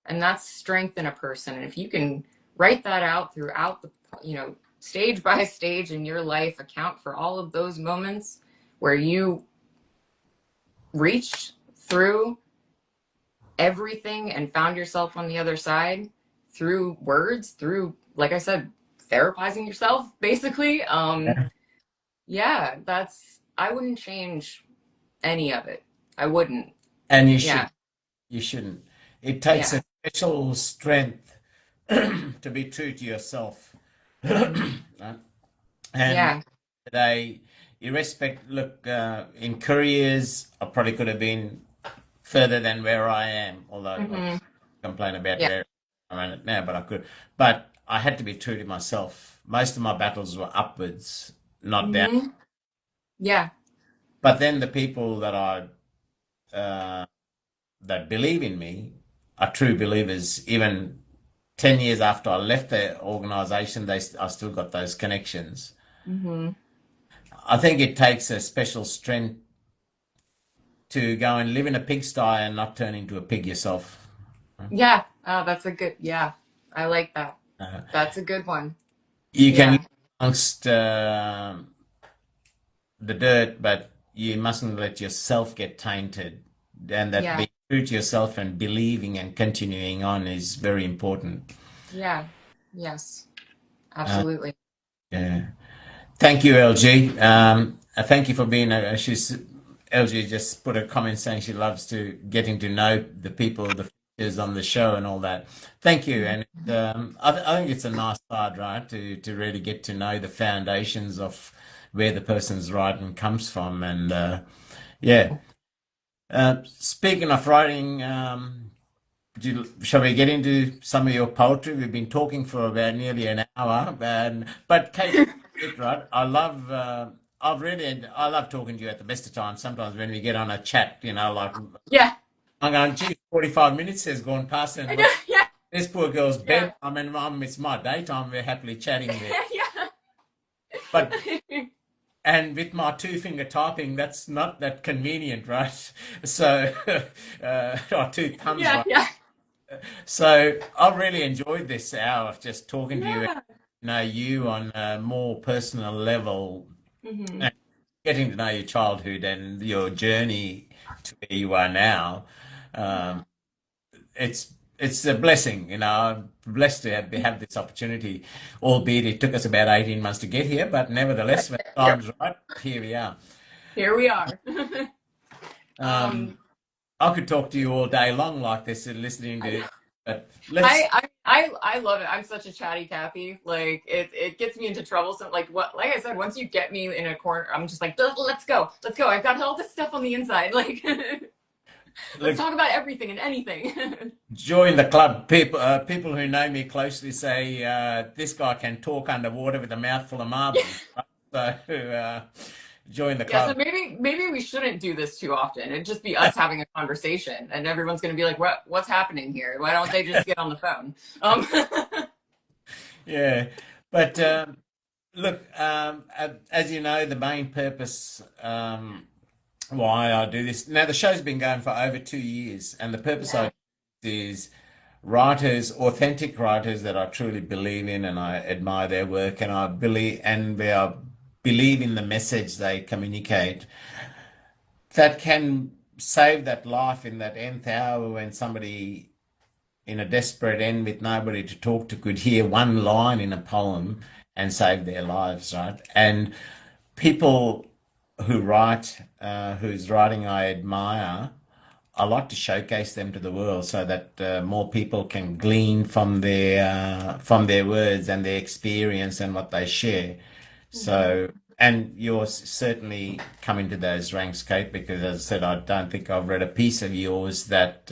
And that's strength in a person. And if you can write that out throughout stage by stage in your life, account for all of those moments where you reached through everything and found yourself on the other side through words, through, like I said, therapizing yourself, basically. Yeah. Yeah, I wouldn't change any of it. I wouldn't. And you Yeah, should. You shouldn't. It takes yeah. a special strength to be true to yourself. Hmm. Right? And Yeah. today, look, in careers, I probably could have been further than where I am, although I Hmm. complain about Yeah. where I'm at now, but I could. But I had to be true to myself. Most of my battles were upwards, not down. Hmm. Yeah. But then the people uh, that believe in me are true believers. Even 10 years after I left the organisation, I still got those connections. Hmm. I think it takes a special strength to go and live in a pigsty and not turn into a pig yourself. Yeah. Oh, that's a good, yeah. I like that. Uh, That's a good one. you can live Yeah. amongst the dirt, but you mustn't let yourself get tainted. And that Yeah. being true to yourself and believing and continuing on is very important. Yeah. Yes. Uh, Absolutely. yeah. Thank you, LG. Thank you for being. LG just put a comment saying she loves to getting to know the people, the features on the show, and all that. Thank you, and I think it's a nice start, right, to really get to know the foundations of where the person's writing comes from, and yeah. Speaking of writing, shall we get into some of your poetry? We've been talking for about nearly an hour, and but Kate, right? I love talking to you at the best of times. Sometimes when we get on a chat, like Yeah. I'm going, gee, 45 minutes has gone past, I and know. Yeah. this poor girl's Yeah. bed. I mean, it's my daytime. We're happily chatting there, but. Yeah. And with my two-finger typing, that's not that convenient, right? So, or two thumbs, Yeah. right? Yeah. So I've really enjoyed this hour of just talking to you, and Yeah. know you on a more personal level, Hmm. and getting to know your childhood and your journey to where you are now. Yeah. Um, it's a blessing, I'm blessed to have this opportunity, albeit it took us about 18 months to get here, but nevertheless, when the Yep. time's right, here we are. Here we are. Um, um, I could talk to you all day long like this and listening I know. to, but let's. I love it. I'm such a chatty Cathy. Like it gets me into trouble. So like I said, once you get me in a corner, I'm just like, let's go, let's go. I've got all this stuff on the inside. Like, let's Look, talk about everything and anything. join the club. People who know me closely say this guy can talk underwater with a mouthful of Yeah. marbles. Right? So join the Yeah, so club. maybe we shouldn't do this too often. It'd just be us having a conversation, and everyone's going to be like, what's happening here? Why don't they just get on the phone?" Yeah, but look, as you know, the main purpose why I do this now, the show's been going for over 2 years, and the purpose I Yeah. do is writers, authentic writers that I truly believe in, and I admire their work, and I believe in the message they communicate that can save that life in that nth hour when somebody in a desperate end with nobody to talk to could hear one line in a poem and save their lives, right? And people who write, whose writing I admire, I like to showcase them to the world so that more people can glean from their words and their experience and what they share. Mhm. So, and you're certainly coming to those ranks, Kate, because as I said, I don't think I've read a piece of yours that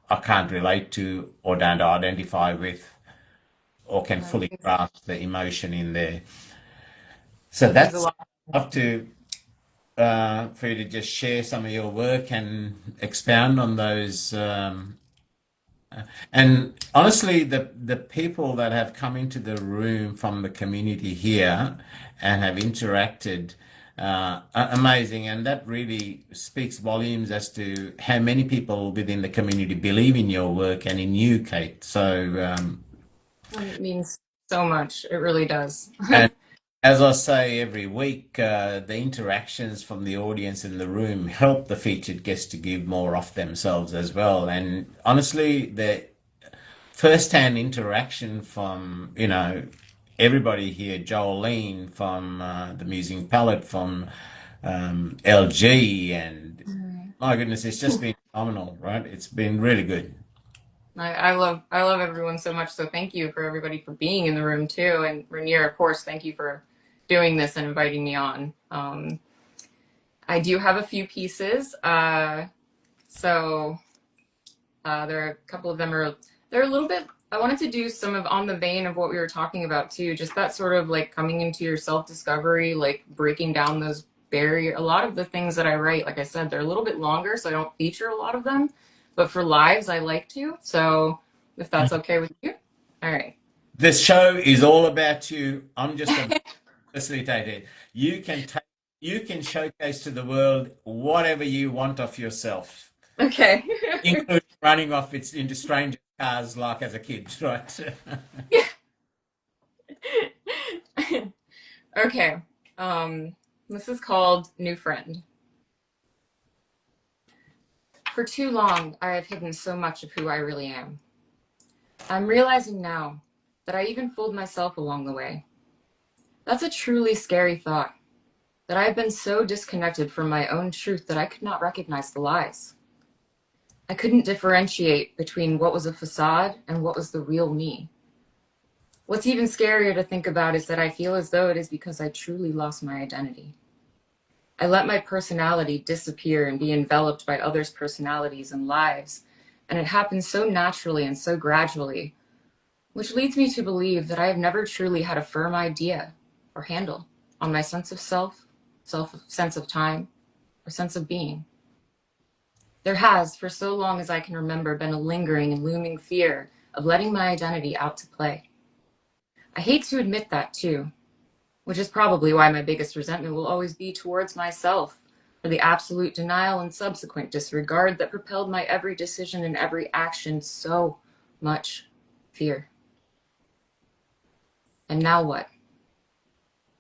I can't relate to or don't identify with or can That fully means, grasp the emotion in there. So means a that's lot. up to for you to just share some of your work and expound on those. And honestly, the people that have come into the room from the community here and have interacted are amazing, and that really speaks volumes as to how many people within the community believe in your work and in you, Kate. So, It means so much. It really does. and as I say every week, the interactions from the audience in the room help the featured guests to give more of themselves as well. And honestly, the first-hand interaction from everybody here, Jolene from the Musing Palette, from LG, and my goodness, it's just been phenomenal, right? It's been really good. I love everyone so much. So thank you for everybody for being in the room too. And Rainier, of course, thank you for doing this and inviting me on. I do have a few pieces. So there are a couple of them they're a little bit, I wanted to do some of on the vein of what we were talking about too, just that sort of like coming into your self-discovery, like breaking down those barriers. A lot of the things that I write, like I said, they're a little bit longer, so I don't feature a lot of them, but for lives I like to. So if that's okay with you. All right. This show is all about you. I'm just a facilitator. You can showcase to the world whatever you want of yourself, Okay. including running off into stranger cars like as a kid, right? Okay. This is called New Friend. For too long, I have hidden so much of who I really am. I'm realizing now that I even fooled myself along the way. That's a truly scary thought, that I have been so disconnected from my own truth that I could not recognize the lies. I couldn't differentiate between what was a facade and what was the real me. What's even scarier to think about is that I feel as though it is because I truly lost my identity. I let my personality disappear and be enveloped by others' personalities and lives, and it happens so naturally and so gradually, which leads me to believe that I have never truly had a firm idea or handle on my sense of self, sense of time, or sense of being. There has, for so long as I can remember, been a lingering and looming fear of letting my identity out to play. I hate to admit that too, which is probably why my biggest resentment will always be towards myself for the absolute denial and subsequent disregard that propelled my every decision and every action. So much fear. And now what?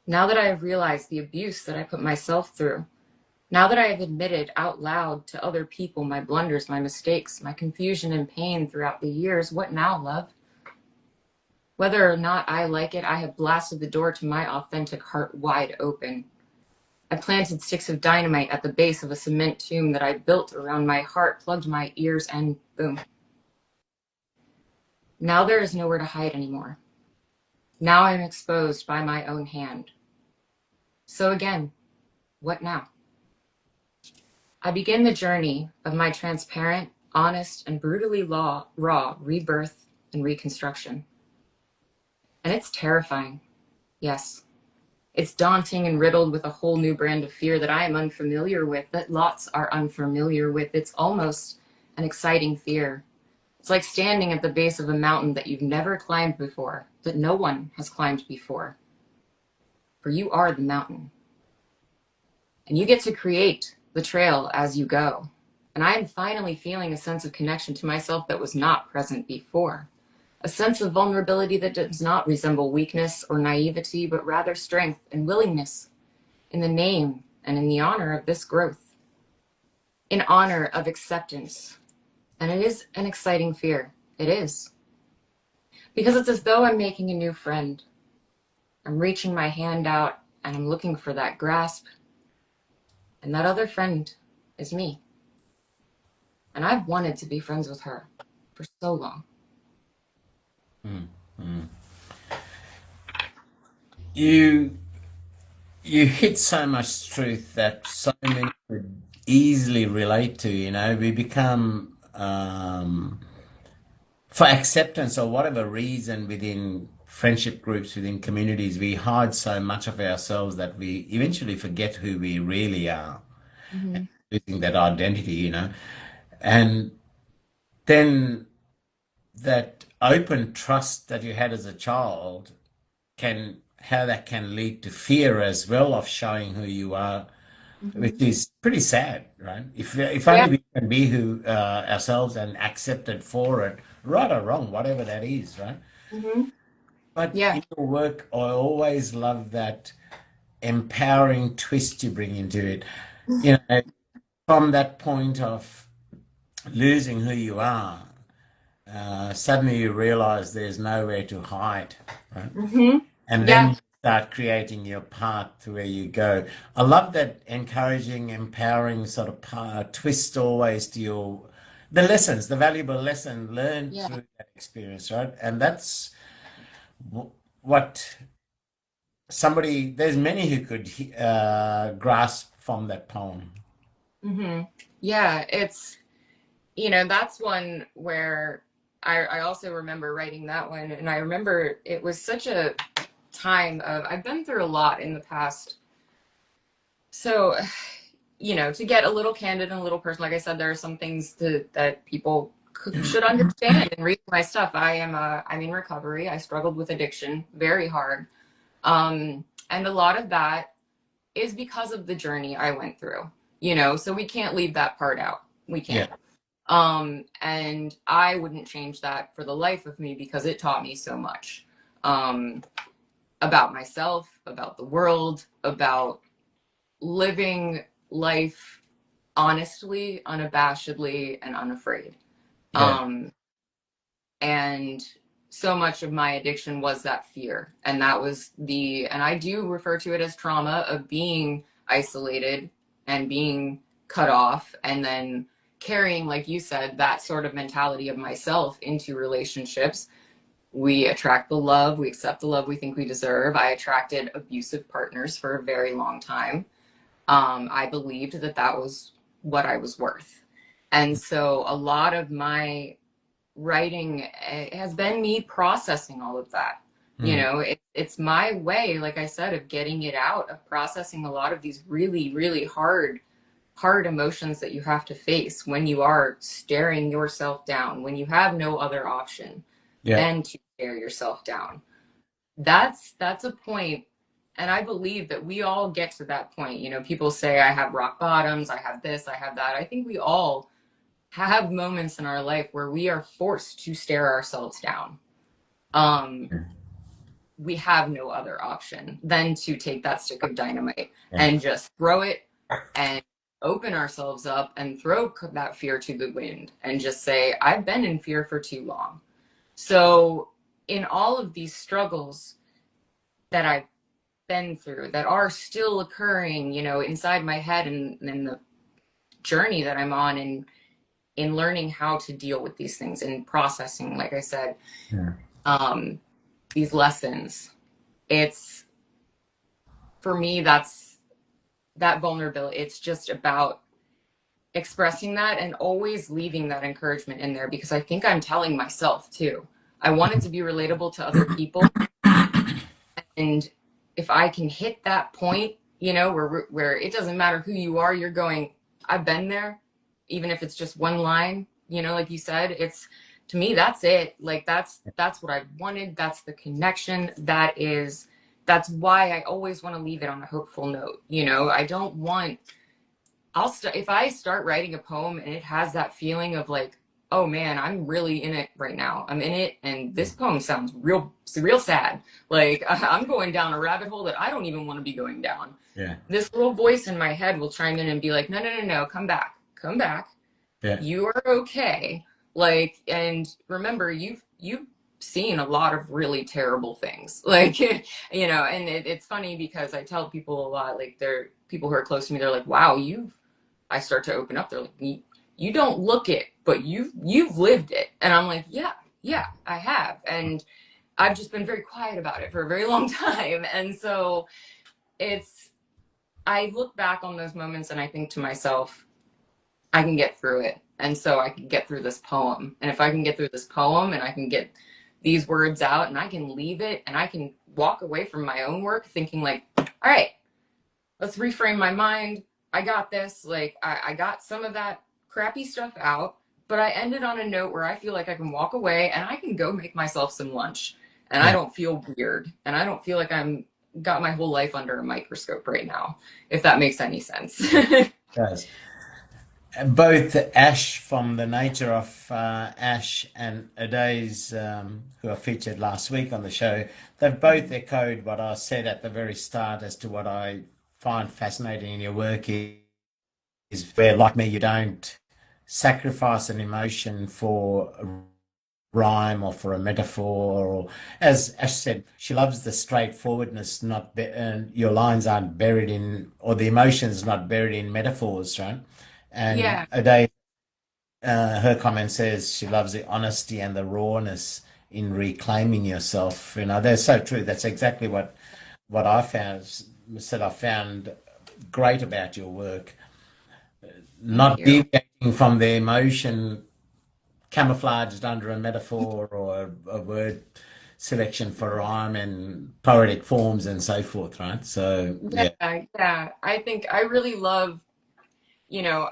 Now that I have realized the abuse that I put myself through, now that I have admitted out loud to other people my blunders, my mistakes, my confusion and pain throughout the years, what now, love? Whether or not I like it, I have blasted the door to my authentic heart wide open. I planted sticks of dynamite at the base of a cement tomb that I built around my heart, plugged my ears, and boom. Now there is nowhere to hide anymore. Now I am exposed by my own hand. So again, what now? I begin the journey of my transparent, honest, and brutally raw rebirth and reconstruction. And it's terrifying. Yes. It's daunting and riddled with a whole new brand of fear that I am unfamiliar with, that lots are unfamiliar with. It's almost an exciting fear. It's like standing at the base of a mountain that you've never climbed before, that no one has climbed before. For you are the mountain. And you get to create the trail as you go. And I am finally feeling a sense of connection to myself that was not present before. A sense of vulnerability that does not resemble weakness or naivety, but rather strength and willingness in the name and in the honor of this growth, in honor of acceptance. And it is an exciting fear. It is. Because it's as though I'm making a new friend. I'm reaching my hand out and I'm looking for that grasp. And that other friend is me. And I've wanted to be friends with her for so long. You you hit so much truth that so many could easily relate to. We become for acceptance or whatever reason within friendship groups, within communities, we hide so much of ourselves that we eventually forget who we really are, Mm-hmm. losing that identity. And then that open trust that you had as a child how that can lead to fear as well of showing who you are, which Mm-hmm. is pretty sad, right? If only Yeah. we can be who ourselves and accepted for it, right or wrong, whatever that is, right? Mm-hmm. But Yeah. in your work, I always love that empowering twist you bring into it. You know, from that point of losing who you are, suddenly you realize there's nowhere to hide, right? Mm-hmm. And then Yeah. you start creating your path to where you go. I love that encouraging, empowering sort of twist always to the lessons, the valuable lesson learned Yeah. through that experience, right? And that's what somebody, there's many who could grasp from that poem. Hmm. Yeah, it's, that's one where I also remember writing that one. And I remember it was such a time of, I've been through a lot in the past. So, to get a little candid and a little personal, like I said, there are some things that people should understand and read my stuff. I'm in recovery. I struggled with addiction very hard. And a lot of that is because of the journey I went through, so we can't leave that part out. We Yeah, can't. And I wouldn't change that for the life of me because it taught me so much, um, about myself, about the world, about living life honestly, unabashedly, and unafraid. yeah, Um, and so much of my addiction was that fear. And that was and I do refer to it as trauma of being isolated and being cut off, and then carrying, like you said, that sort of mentality of myself into relationships. We attract the love, we accept the love we think we deserve. I attracted abusive partners for a very long time. I believed that that was what I was worth. And so a lot of my writing has been me processing all of that. mm, It's my way, like I said, of getting it out, of processing a lot of these really, really hard emotions that you have to face when you are staring yourself down, when you have no other option yeah, than to stare yourself down. That's a point, and I believe that we all get to that point. People say I have rock bottoms, I have this, I have that. I think we all have moments in our life where we are forced to stare ourselves down. um we have no other option than to take that stick of dynamite yeah, and just throw it and open ourselves up and throw that fear to the wind and just say, I've been in fear for too long. So in all of these struggles that I've been through, that are still occurring, inside my head, and the journey that I'm on in learning how to deal with these things and processing, like I said, yeah, um, these lessons. It's, for me, that's that vulnerability. It's just about expressing that and always leaving that encouragement in there, because I think I'm telling myself too. I want it to be relatable to other people. And if I can hit that point, where it doesn't matter who you are, you're going, I've been there, even if it's just one line, like you said, it's, to me, that's it. Like that's what I wanted. That's the connection. That's why I always want to leave it on a hopeful note. I don't want, if I start writing a poem and it has that feeling of like, oh man, I'm really in it right now. I'm in it, and this poem sounds real sad. Like I'm going down a rabbit hole that I don't even want to be going down. yeah, This little voice in my head will chime in and be like, no, no, no, no, come back, come back. yeah, You are okay. Like, and remember, you've seen a lot of really terrible things. Like, and it's funny because I tell people a lot, like they're people who are close to me, they're like, wow, I start to open up. They're like, you don't look it, but you've lived it. And I'm like, yeah, yeah, I have. And I've just been very quiet about it for a very long time. And so it's, I look back on those moments and I think to myself, I can get through it. And so I can get through this poem. And if I can get through this poem and I can get these words out and I can leave it and I can walk away from my own work thinking like, all right, let's reframe my mind. I got this. Like I got some of that crappy stuff out, but I ended on a note where I feel like I can walk away and I can go make myself some lunch, and I yeah. don't feel weird, and I don't feel like I'm got my whole life under a microscope right now, if that makes any sense. Does. Both Ash from the nature of Ash and Adaze, who are featured last week on the show, they've both echoed what I said at the very start as to what I find fascinating in your work is where, like me, you don't sacrifice an emotion for a rhyme or for a metaphor. Or, as Ash said, she loves the straightforwardness, not your lines aren't buried in, or the emotions not buried in metaphors, right? And Yeah. Ade, her comment says she loves the honesty and the rawness in reclaiming yourself. They're so true. That's exactly what I found great about your work, Thank not you. deviating from the emotion camouflaged under a metaphor or a word selection for rhyme and poetic forms and so forth, right? So yeah, Yeah, yeah. I think I really love, you know,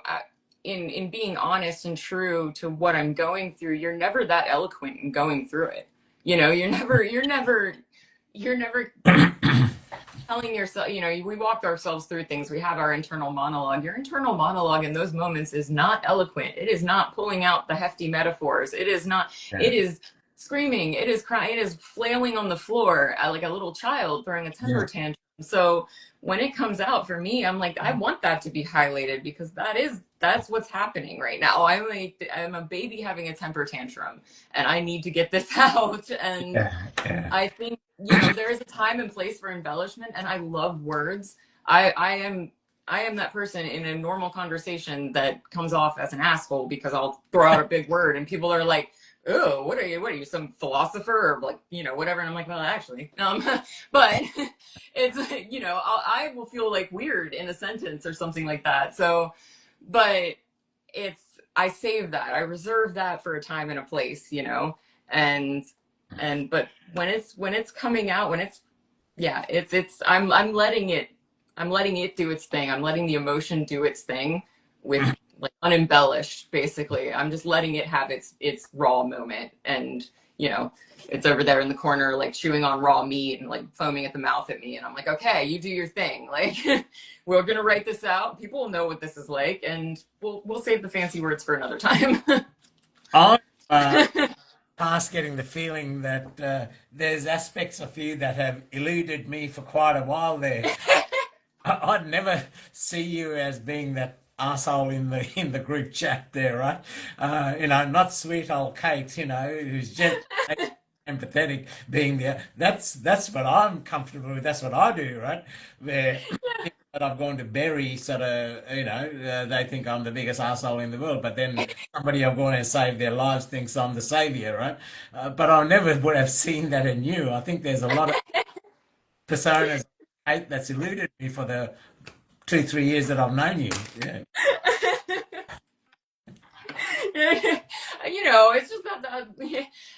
in being honest and true to what I'm going through. You're never that eloquent in going through it. You know, you're never telling yourself, you know, we walk ourselves through things. We have our internal monologue. Your internal monologue in those moments is not eloquent. It is not pulling out the hefty metaphors. It is not, yeah, it is screaming. It is crying. It is flailing on the floor like a little child throwing a yeah, temper tantrum. So when it comes out for me, I'm like, I want that to be highlighted because that's what's happening right now. I'm a baby having a temper tantrum and I need to get this out. And yeah, yeah, I think, you know, there is a time and place for embellishment, and I love words. I am that person in a normal conversation that comes off as an asshole because I'll throw out a big word and people are like, "Oh, what are you? What are you, some philosopher or like, you know, whatever?" And I'm like, "Well, actually, but it's you know, I will feel like weird in a sentence or something like that. So, but it's I save that. I reserve that for a time and a place, you know, and but when it's coming out, when it's yeah, it's I'm letting it do its thing. I'm letting the emotion do its thing with like unembellished, basically. I'm just letting it have its raw moment. And, you know, it's over there in the corner like chewing on raw meat and like foaming at the mouth at me. And I'm like, okay, you do your thing. Like we're gonna write this out. People will know what this is like, and we'll save the fancy words for another time. I'm past getting the feeling that there's aspects of you that have eluded me for quite a while there. I'd never see you as being that asshole in the group chat there, right? Not sweet old Kate, who's gentle, empathetic, being there. That's what I'm comfortable with. That's what I do, right? Where that I've gone to bury, sort of, they think I'm the biggest asshole in the world, but then somebody I've gone and saved their lives thinks I'm the savior, right? But I never would have seen that in you. I think there's a lot of personas, Kate, that's eluded me for the 2, 3 years that I've known you. Yeah. You know, it's just not that.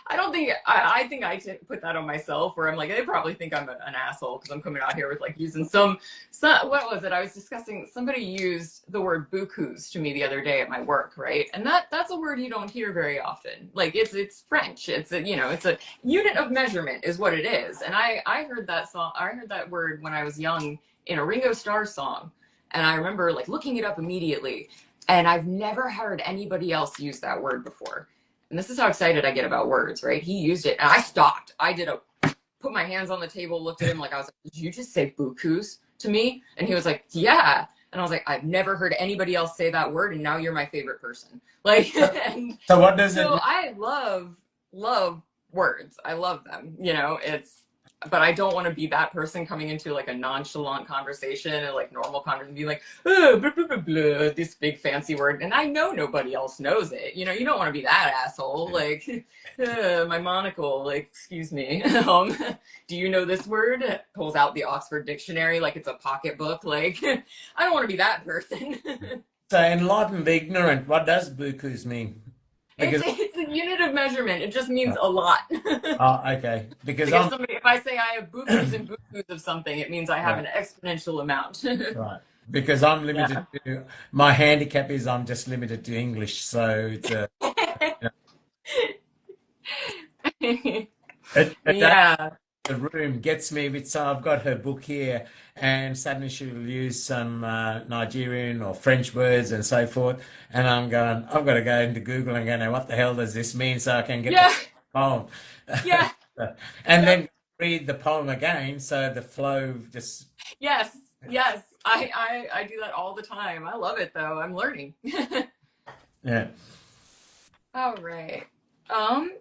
I don't think I think put that on myself, where I'm like, they probably think I'm an asshole because I'm coming out here with like using some what was it? I was discussing, somebody used the word bukus to me the other day at my work, right? And that's a word you don't hear very often. Like it's French. It's a, you know, it's a unit of measurement is what it is. And I heard that song. I heard that word when I was young in a Ringo Starr song, and I remember like looking it up immediately. And I've never heard anybody else use that word before. And this is how excited I get about words, right? He used it and I stopped. Put my hands on the table, looked at him like I was like, did you just say bukus to me? And he was like, yeah. And I was like, I've never heard anybody else say that word. And now you're my favorite person. Like, and So what does it so mean? I love words. I love them. You know, but I don't want to be that person coming into like a nonchalant conversation and like normal conversation and be like, oh, blah, blah, blah, blah, this big fancy word. And I know nobody else knows it. You know, you don't want to be that asshole. Like, my monocle, like, excuse me. Do you know this word? Pulls out the Oxford Dictionary like it's a pocketbook. Like, I don't want to be that person. So enlighten the ignorant. What does bukus mean? Because It's a unit of measurement. It just means a lot. okay, because Like I'm if I say I have bukus and bukus of something, it means I have right, an exponential amount. right. Because I'm limited Yeah. to my handicap is I'm just limited to English, so you that Yeah. the room gets me with. So I've got her book here, and suddenly she'll use some Nigerian or French words and so forth, and I'm going, I've got to go into Google and go, now what the hell does this mean, so I can get the Yeah. poem, Yeah. and Yep. then read the poem again, so the flow just. Yes. Yes. I do that all the time. I love it though. I'm learning. Yeah. All right.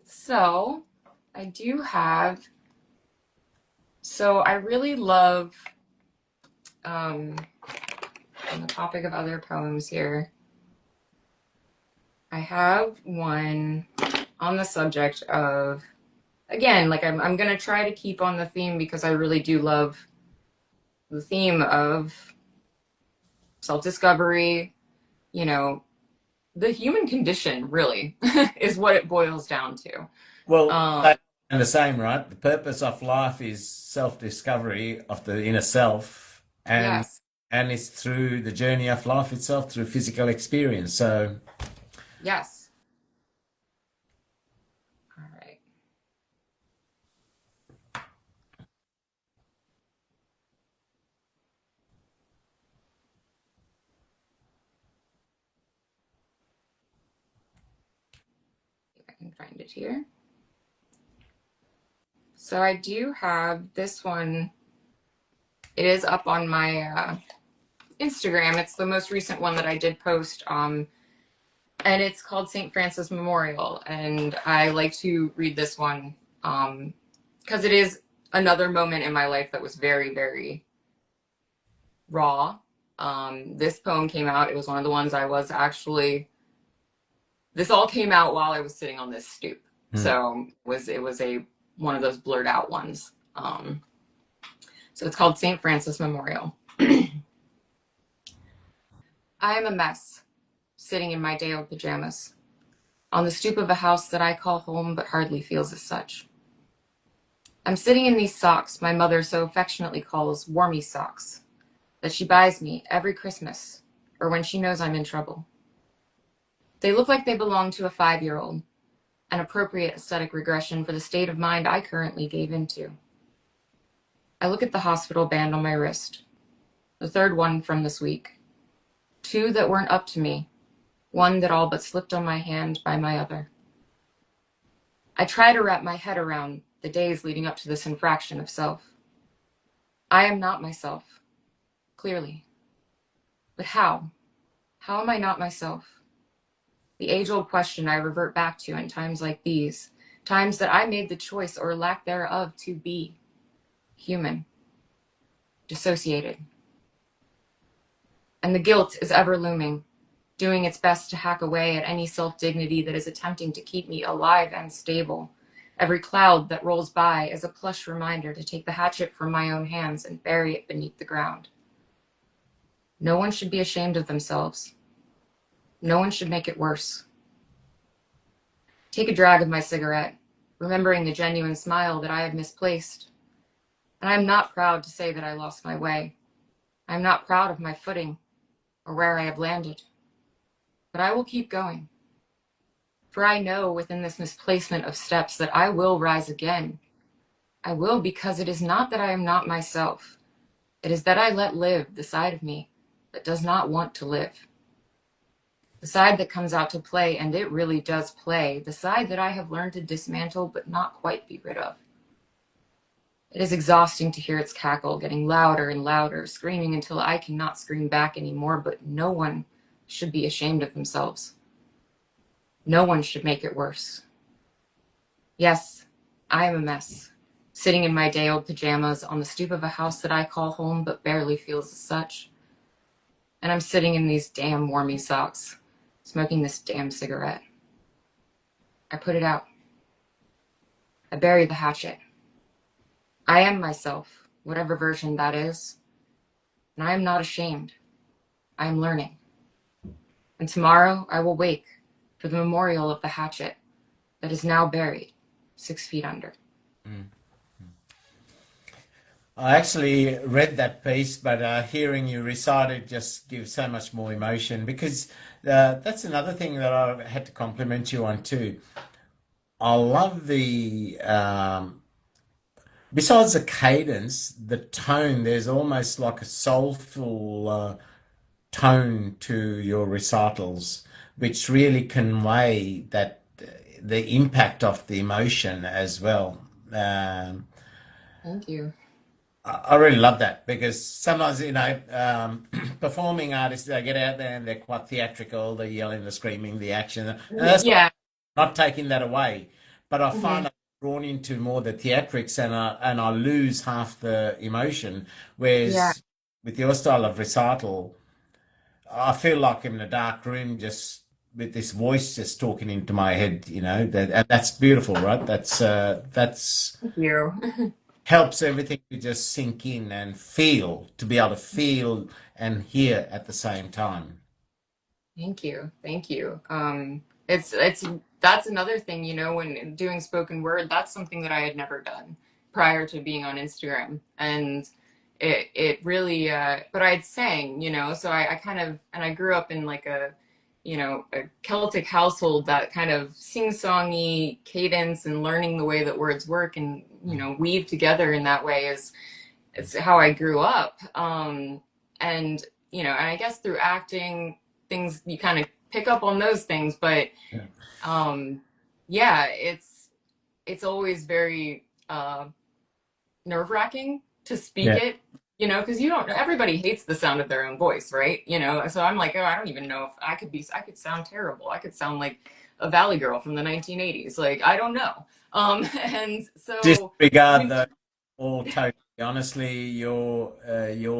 So I do have, so I really love, um, on the topic of other poems here, I have one on the subject of, again, like I'm going to try to keep on the theme because I really do love the theme of self-discovery, you know, the human condition really is what it boils down to. Well, Um, they are the same, right? The purpose of life is self-discovery of the inner self, yes, and it's through the journey of life itself, through physical experience. So, yes. All right. If I can find it here. So I do have this one. It is up on my Instagram. It's the most recent one that I did post. And it's called St. Francis Memorial. And I like to read this one because it is another moment in my life that was very, very raw. This poem came out. It was one of the ones I was actually. This all came out while I was sitting on this stoop, so it was a one of those blurred out ones. So it's called St. Francis Memorial. I am a mess, sitting in my day-old pajamas, on the stoop of a house that I call home but hardly feels as such. I'm sitting in these socks my mother so affectionately calls warmy socks, that she buys me every Christmas, or when she knows I'm in trouble. They look like they belong to a 5-year-old, an appropriate aesthetic regression for the state of mind I currently gave into. I look at the hospital band on my wrist, the third one from this week. 2 that weren't up to me, 1 that all but slipped on my hand by my other. I try to wrap my head around the days leading up to this infraction of self. I am not myself, clearly. But how? How am I not myself? The age-old question I revert back to in times like these, times that I made the choice or lack thereof to be human, dissociated. And the guilt is ever looming, doing its best to hack away at any self-dignity that is attempting to keep me alive and stable. Every cloud that rolls by is a plush reminder to take the hatchet from my own hands and bury it beneath the ground. No one should be ashamed of themselves. No one should make it worse. Take a drag of my cigarette, remembering the genuine smile that I have misplaced. And I am not proud to say that I lost my way. I am not proud of my footing or where I have landed. But I will keep going. For I know within this misplacement of steps that I will rise again. I will, because it is not that I am not myself. It is that I let live the side of me that does not want to live. The side that comes out to play, and it really does play, the side that I have learned to dismantle but not quite be rid of. It is exhausting to hear its cackle, getting louder and louder, screaming until I cannot scream back anymore, but no one should be ashamed of themselves. No one should make it worse. Yes, I am a mess, sitting in my day-old pajamas on the stoop of a house that I call home but barely feels as such. And I'm sitting in these damn warmy socks, smoking this damn cigarette. I put it out. I bury the hatchet. I am myself, whatever version that is, and I am not ashamed. I am learning. And tomorrow I will wake for the memorial of the hatchet that is now buried 6 feet under. I actually read that piece, but hearing you recite it just gives so much more emotion because that's another thing that I had to compliment you on too. I love besides the cadence, the tone, there's almost like a soulful tone to your recitals, which really convey that the impact of the emotion as well. Thank you. I really love that because sometimes, performing artists, they get out there and they're quite theatrical, the yelling, the screaming, the action, and that's Yeah. not taking that away. But I Mm-hmm. find I'm drawn into more the theatrics and I lose half the emotion. Yeah. Whereas with your style of recital, I feel like I'm in a dark room just with this voice just talking into my head, and that's beautiful, right? That's Thank you. helps everything to just sink in and feel, to be able to feel and hear at the same time. Thank you. Thank you. It's that's another thing, when doing spoken word, that's something that I had never done prior to being on Instagram. And it really but I'd sang, so I kind of, and I grew up in like a Celtic household, that kind of sing-songy cadence, and learning the way that words work and, weave together in that way is it's how I grew up. And and I guess through acting, things you kind of pick up on those things, but Yeah. um, yeah, it's always very nerve-wracking to speak Yeah. it, because you don't. Everybody hates the sound of their own voice, right? So I'm like, oh, I don't even know if I could sound terrible. I could sound like a Valley Girl from the 1980s. Like, I don't know. And so Disregard when the all totally. Honestly, your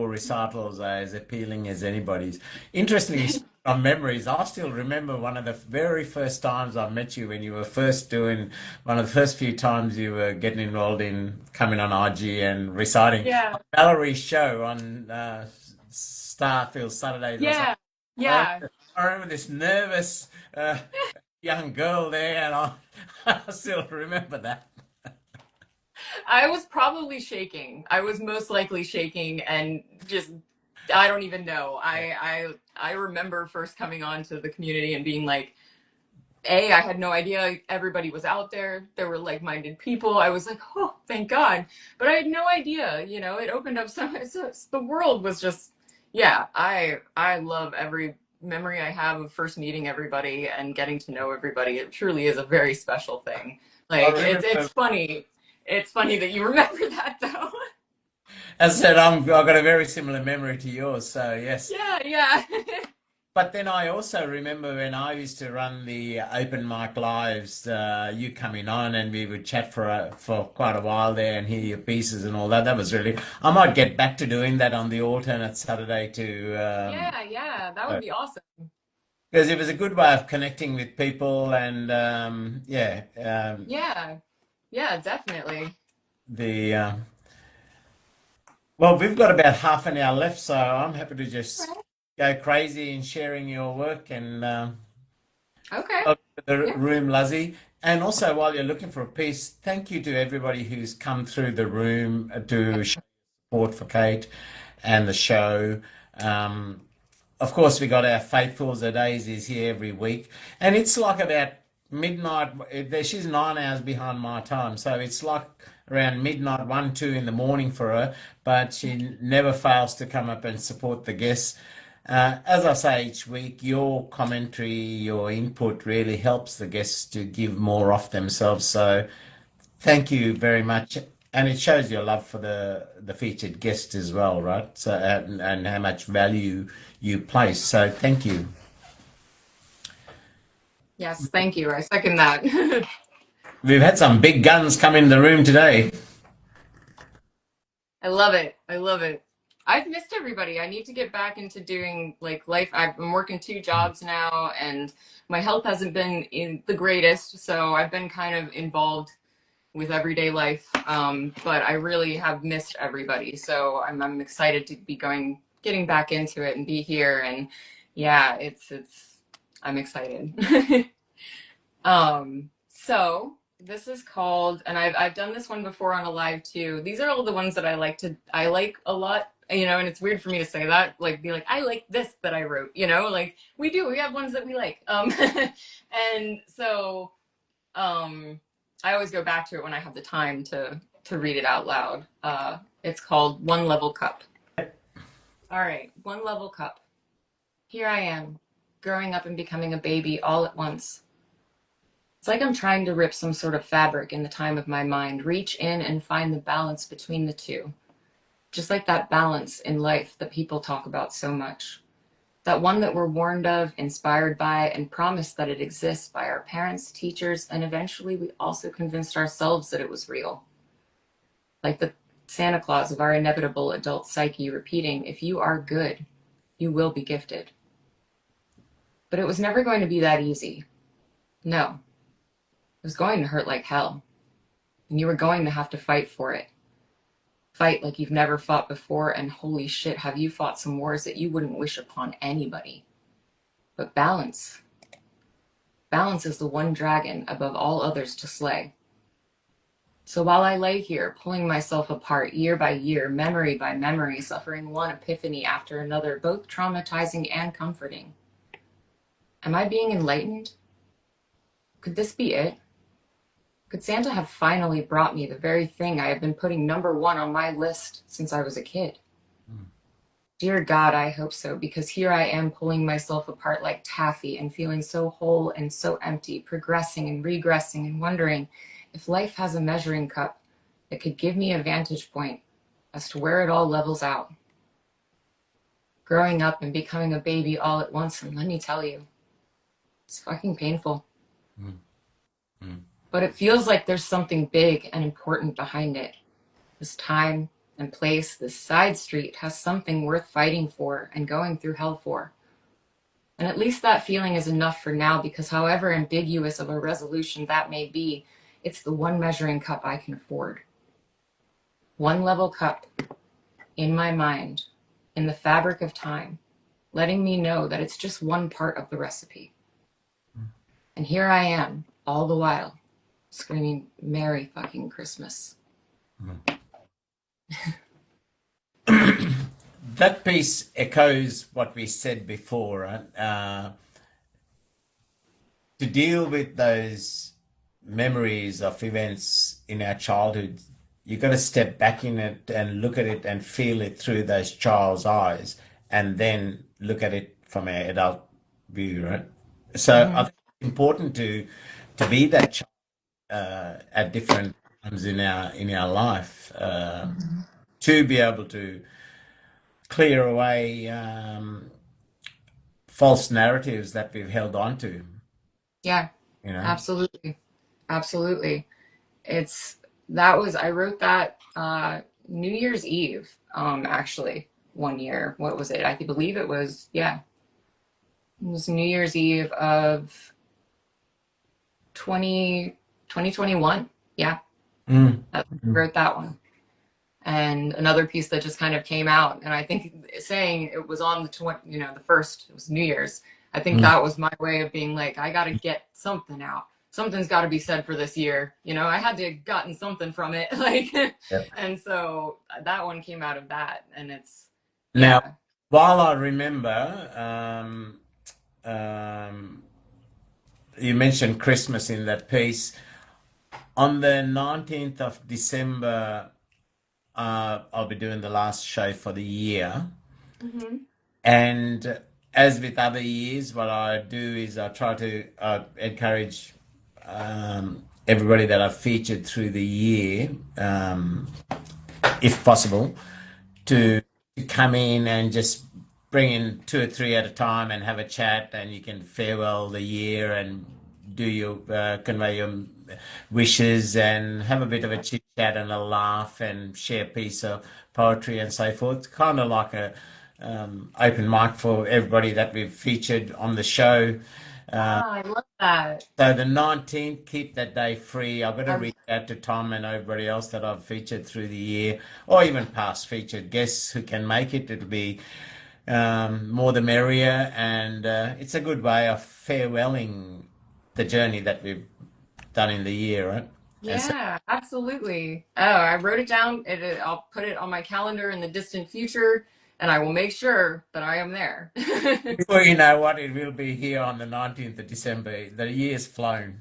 recitals are as appealing as anybody's. Interestingly, from memories, I still remember one of the very first times I met you when you were first doing one of the first few times you were getting involved in coming on IG and reciting yeah, Valerie's show on Starfield Saturdays or something. yeah, I remember, yeah. I remember this nervous young girl there, and I, I still remember that. I was probably shaking. I was most likely shaking, and just I don't even know. I remember first coming onto the community and being like, I had no idea everybody was out there. There were like-minded people. I was like, oh, thank God. But I had no idea. It opened up the world was just, yeah. I love every memory I have of first meeting everybody and getting to know everybody. It truly is a very special thing. I Like it's remember, funny. It's funny that you remember that though. as I said, I've got a very similar memory to yours, so yes. Yeah, yeah. But then I also remember when I used to run the open mic lives, you coming on and we would chat for quite a while there and hear your pieces and all that. That was really. I might get back to doing that on the alternate Saturday too, Yeah, yeah. That would be awesome. because it was a good way of connecting with people and yeah, Yeah. Yeah, definitely. the well, we've got about half an hour left, so I'm happy to just go crazy in sharing your work and. Okay. Welcome to the Yeah. room, Luzzie. And also, while you're looking for a piece, thank you to everybody who's come through the room to show support for Cait and the show. Um, of course, we got our faithfuls. The Daisies here every week, and it's like about midnight. She's 9 hours behind my time, so it's like around midnight, 1, 2 in the morning for her. But she never fails to come up and support the guests. As I say each week, your commentary, your input really helps the guests to give more off themselves. So thank you very much. And it shows your love for the featured guest as well, right? So and how much value you place. So thank you. Yes, thank you. I second that. We've had some big guns come in the room today. I love it. I love it. I've missed everybody. I need to get back into doing like life. I'm working two jobs now, and my health hasn't been in the greatest, so I've been kind of involved with everyday life. But I really have missed everybody. So I'm excited to be getting back into it and be here. And yeah, I'm excited. So this is called, and I've done this one before on a live too. These are all the ones that I like a lot, and it's weird for me to say that, like be like, I like this that I wrote, like we have ones that we like. And so I always go back to it when I have the time to read it out loud. It's called One Level Cup. All right, One Level Cup. Here I am, growing up and becoming a baby all at once. It's like I'm trying to rip some sort of fabric in the time of my mind, reach in and find the balance between the two. Just like that balance in life that people talk about so much. That one that we're warned of, inspired by, and promised that it exists by our parents, teachers, and eventually we also convinced ourselves that it was real. Like the Santa Claus of our inevitable adult psyche repeating, if you are good, you will be gifted. But it was never going to be that easy. No. It was going to hurt like hell. And you were going to have to fight for it. Fight like you've never fought before, and holy shit, have you fought some wars that you wouldn't wish upon anybody. But balance. Balance is the one dragon above all others to slay. So while I lay here, pulling myself apart year by year, memory by memory, suffering one epiphany after another, both traumatizing and comforting, am I being enlightened? Could this be it? Could Santa have finally brought me the very thing I have been putting number one on my list since I was a kid? Dear God, I hope so, because here I am pulling myself apart like taffy and feeling so whole and so empty, progressing and regressing and wondering if life has a measuring cup that could give me a vantage point as to where it all levels out. Growing up and becoming a baby all at once, and let me tell you, it's fucking painful. Mm. Mm. But it feels like there's something big and important behind it. This time and place, this side street has something worth fighting for and going through hell for. And at least that feeling is enough for now, because however ambiguous of a resolution that may be, it's the one measuring cup I can afford. One level cup in my mind, in the fabric of time, letting me know that it's just one part of the recipe. And here I am, all the while, screaming, Merry fucking Christmas. That piece echoes what we said before, right? To deal with those memories of events in our childhood, you got to step back in it and look at it and feel it through those child's eyes, and then look at it from an adult view, right? So I Mm-hmm. think it's important to be that child at different times in our life, to be able to clear away false narratives that we've held on to, Yeah, you know. absolutely. Absolutely. It's that was I wrote that New Year's Eve, actually, one year. What was it? I believe it was, yeah. It was New Year's Eve of 2021. Yeah, Mm. I wrote that one. And another piece that just kind of came out, and I think saying it was on the the first, it was New Year's. I think Mm. that was my way of being like, I got to get something out. Something's got to be said for this year. I had to have gotten something from it, like, Yep. and so that one came out of that, and it's, Now, yeah. while I remember, um, you mentioned Christmas in that piece. On the 19th of December, I'll be doing the last show for the year. Hmm. And as with other years, what I do is I try to encourage everybody that I've featured through the year, if possible, to come in and just bring in two or three at a time and have a chat, and you can farewell the year and do your convey your wishes and have a bit of a chit chat and a laugh and share a piece of poetry and so forth. Kind of like a open mic for everybody that we've featured on the show. Ah, I love that. So the 19th, keep that day free. I've got to I, reach out to Tom and everybody else that I've featured through the year, or even past featured guests who can make it. It'll be more the merrier, and it's a good way of farewelling the journey that we've done in the year, right? And so yeah, absolutely. Oh, I wrote it down. I'll put it on my calendar in the distant future, and I will make sure that I am there. before you know what, it will be here on the 19th of December. The year's flown.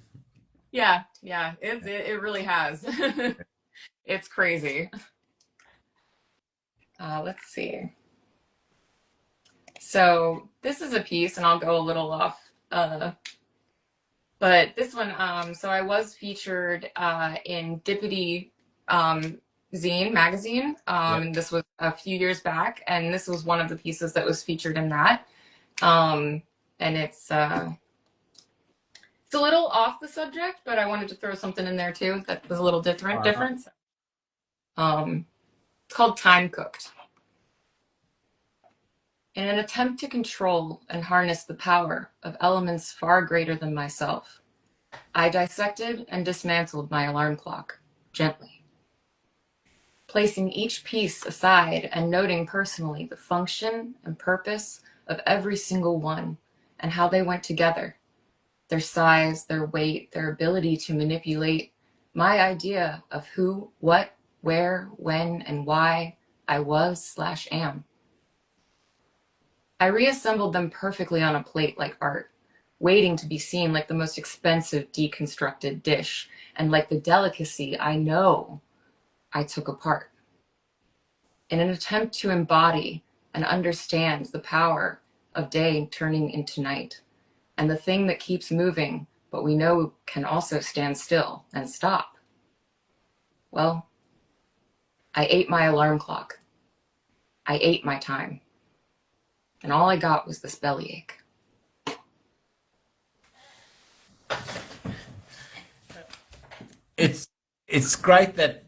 Yeah, yeah, it really has. It's crazy. Let's see. So this is a piece, and I'll go a little off. But this one, so I was featured in Dippity Zine magazine. Yep. And this was a few years back, and this was one of the pieces that was featured in that. Um, and it's a little off the subject, but I wanted to throw something in there too that was a little different. All right. Different. It's called Time Cooked. In an attempt to control and harness the power of elements far greater than myself, I dissected and dismantled my alarm clock gently. placing each piece aside and noting personally the function and purpose of every single one and how they went together, their size, their weight, their ability to manipulate my idea of who, what, where, when, and why I was/am. I reassembled them perfectly on a plate like art, waiting to be seen like the most expensive deconstructed dish and like the delicacy I know I took apart. In an attempt to embody and understand the power of day turning into night and the thing that keeps moving, but we know can also stand still and stop. Well, I ate my alarm clock. I ate my time. And all I got was this bellyache. It's great that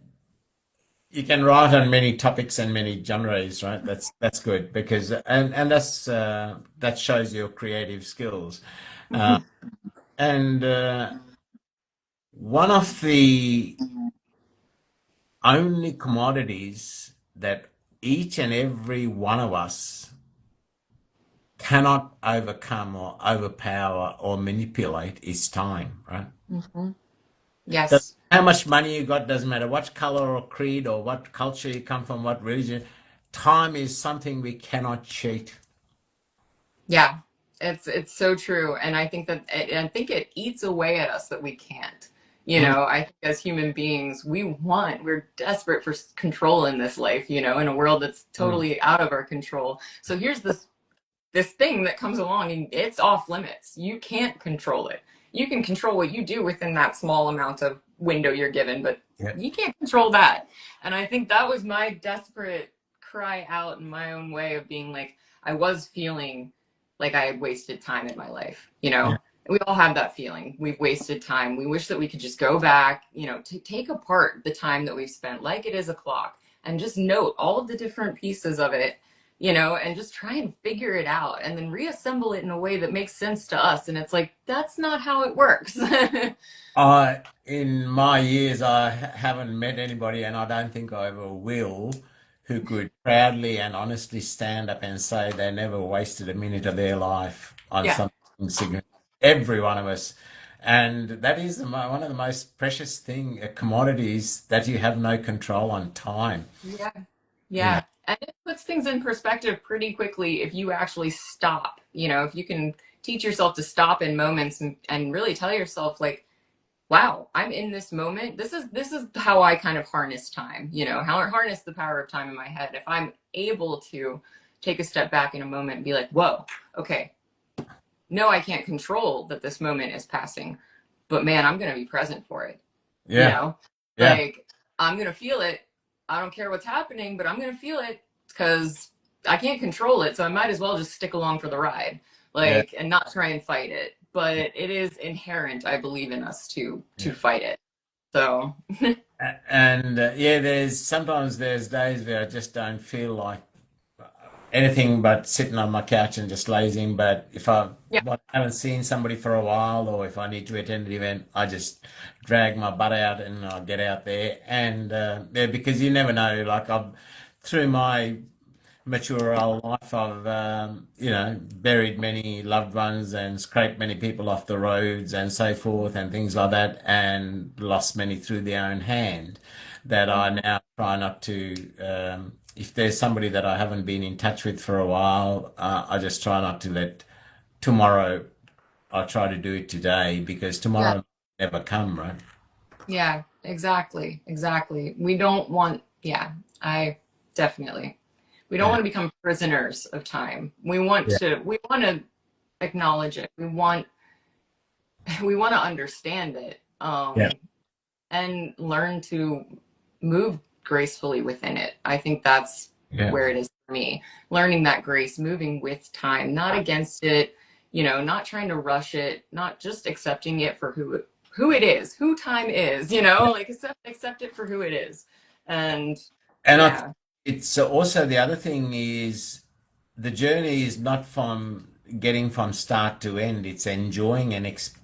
you can write on many topics and many genres, right? That's good because and that's that shows your creative skills. Uh, and one of the only commodities that each and every one of us cannot overcome or overpower or manipulate is time, right? Mm-hmm. Doesn't Yes. matter how much money you got, doesn't matter what color or creed or what culture you come from, what religion. Time is something we cannot cheat. Yeah. It's so true. And I think it eats away at us that we can't. Mm, I think as human beings, we're desperate for control in this life, in a world that's mm. totally out of our control. So here's this thing that comes along and it's off limits. You can't control it. You can control what you do within that small amount of window you're given, but Yeah, you can't control that. And I think that was my desperate cry out in my own way of being like, I was feeling like I had wasted time in my life, yeah, And we all have that feeling. We've wasted time. We wish that we could just go back, to take apart the time that we've spent like it is a clock and just note all of the different pieces of it, and just try and figure it out and then reassemble it in a way that makes sense to us. And it's like, that's not how it works. in my years, I haven't met anybody, and I don't think I ever will, who could proudly and honestly stand up and say they never wasted a minute of their life on Yeah. something insignificant. Every one of us. And that is one of the most precious commodities that you have no control on time. Yeah. You know, Yeah. And it puts things in perspective pretty quickly if you actually stop, if you can teach yourself to stop in moments and really tell yourself like, wow, I'm in this moment. This is how I kind of harness time, how I harness the power of time in my head. If I'm able to take a step back in a moment and be like, whoa, okay, no, I can't control that this moment is passing, but man, I'm going to be present for it. You yeah, know, yeah, like I'm going to feel it. I don't care what's happening, but I'm going to feel it because I can't control it. So I might as well just stick along for the ride, yeah. and not try and fight it. But it is inherent, I believe, in us to Yeah. fight it. So And yeah, there's days where I just don't feel like anything but sitting on my couch and just lazing. But if yeah, haven't seen somebody for a while, or if I need to attend an event, I just drag my butt out and I get out there. And yeah, because you never know. Like I've through my mature old life, I've buried many loved ones and scraped many people off the roads and so forth and things like that, and lost many through their own hand. That I mhm, now try not to. If there's somebody that I haven't been in touch with for a while, I just try not to let tomorrow. I try to do it today because yeah, tomorrow may never come, right? yeah, exactly, exactly. We don't want, yeah, I definitely. We don't Yeah, want to become prisoners of time. yeah, We want to acknowledge it. We want to understand it, yeah, and learn to move gracefully within it. I think that's yeah. where it is for me. Learning that grace, moving with time, not against it, not trying to rush it, not just accepting it for who it is, who time is, like accept it for who it is. And And yeah. it's also the other thing is the journey is not from getting from start to end. It's enjoying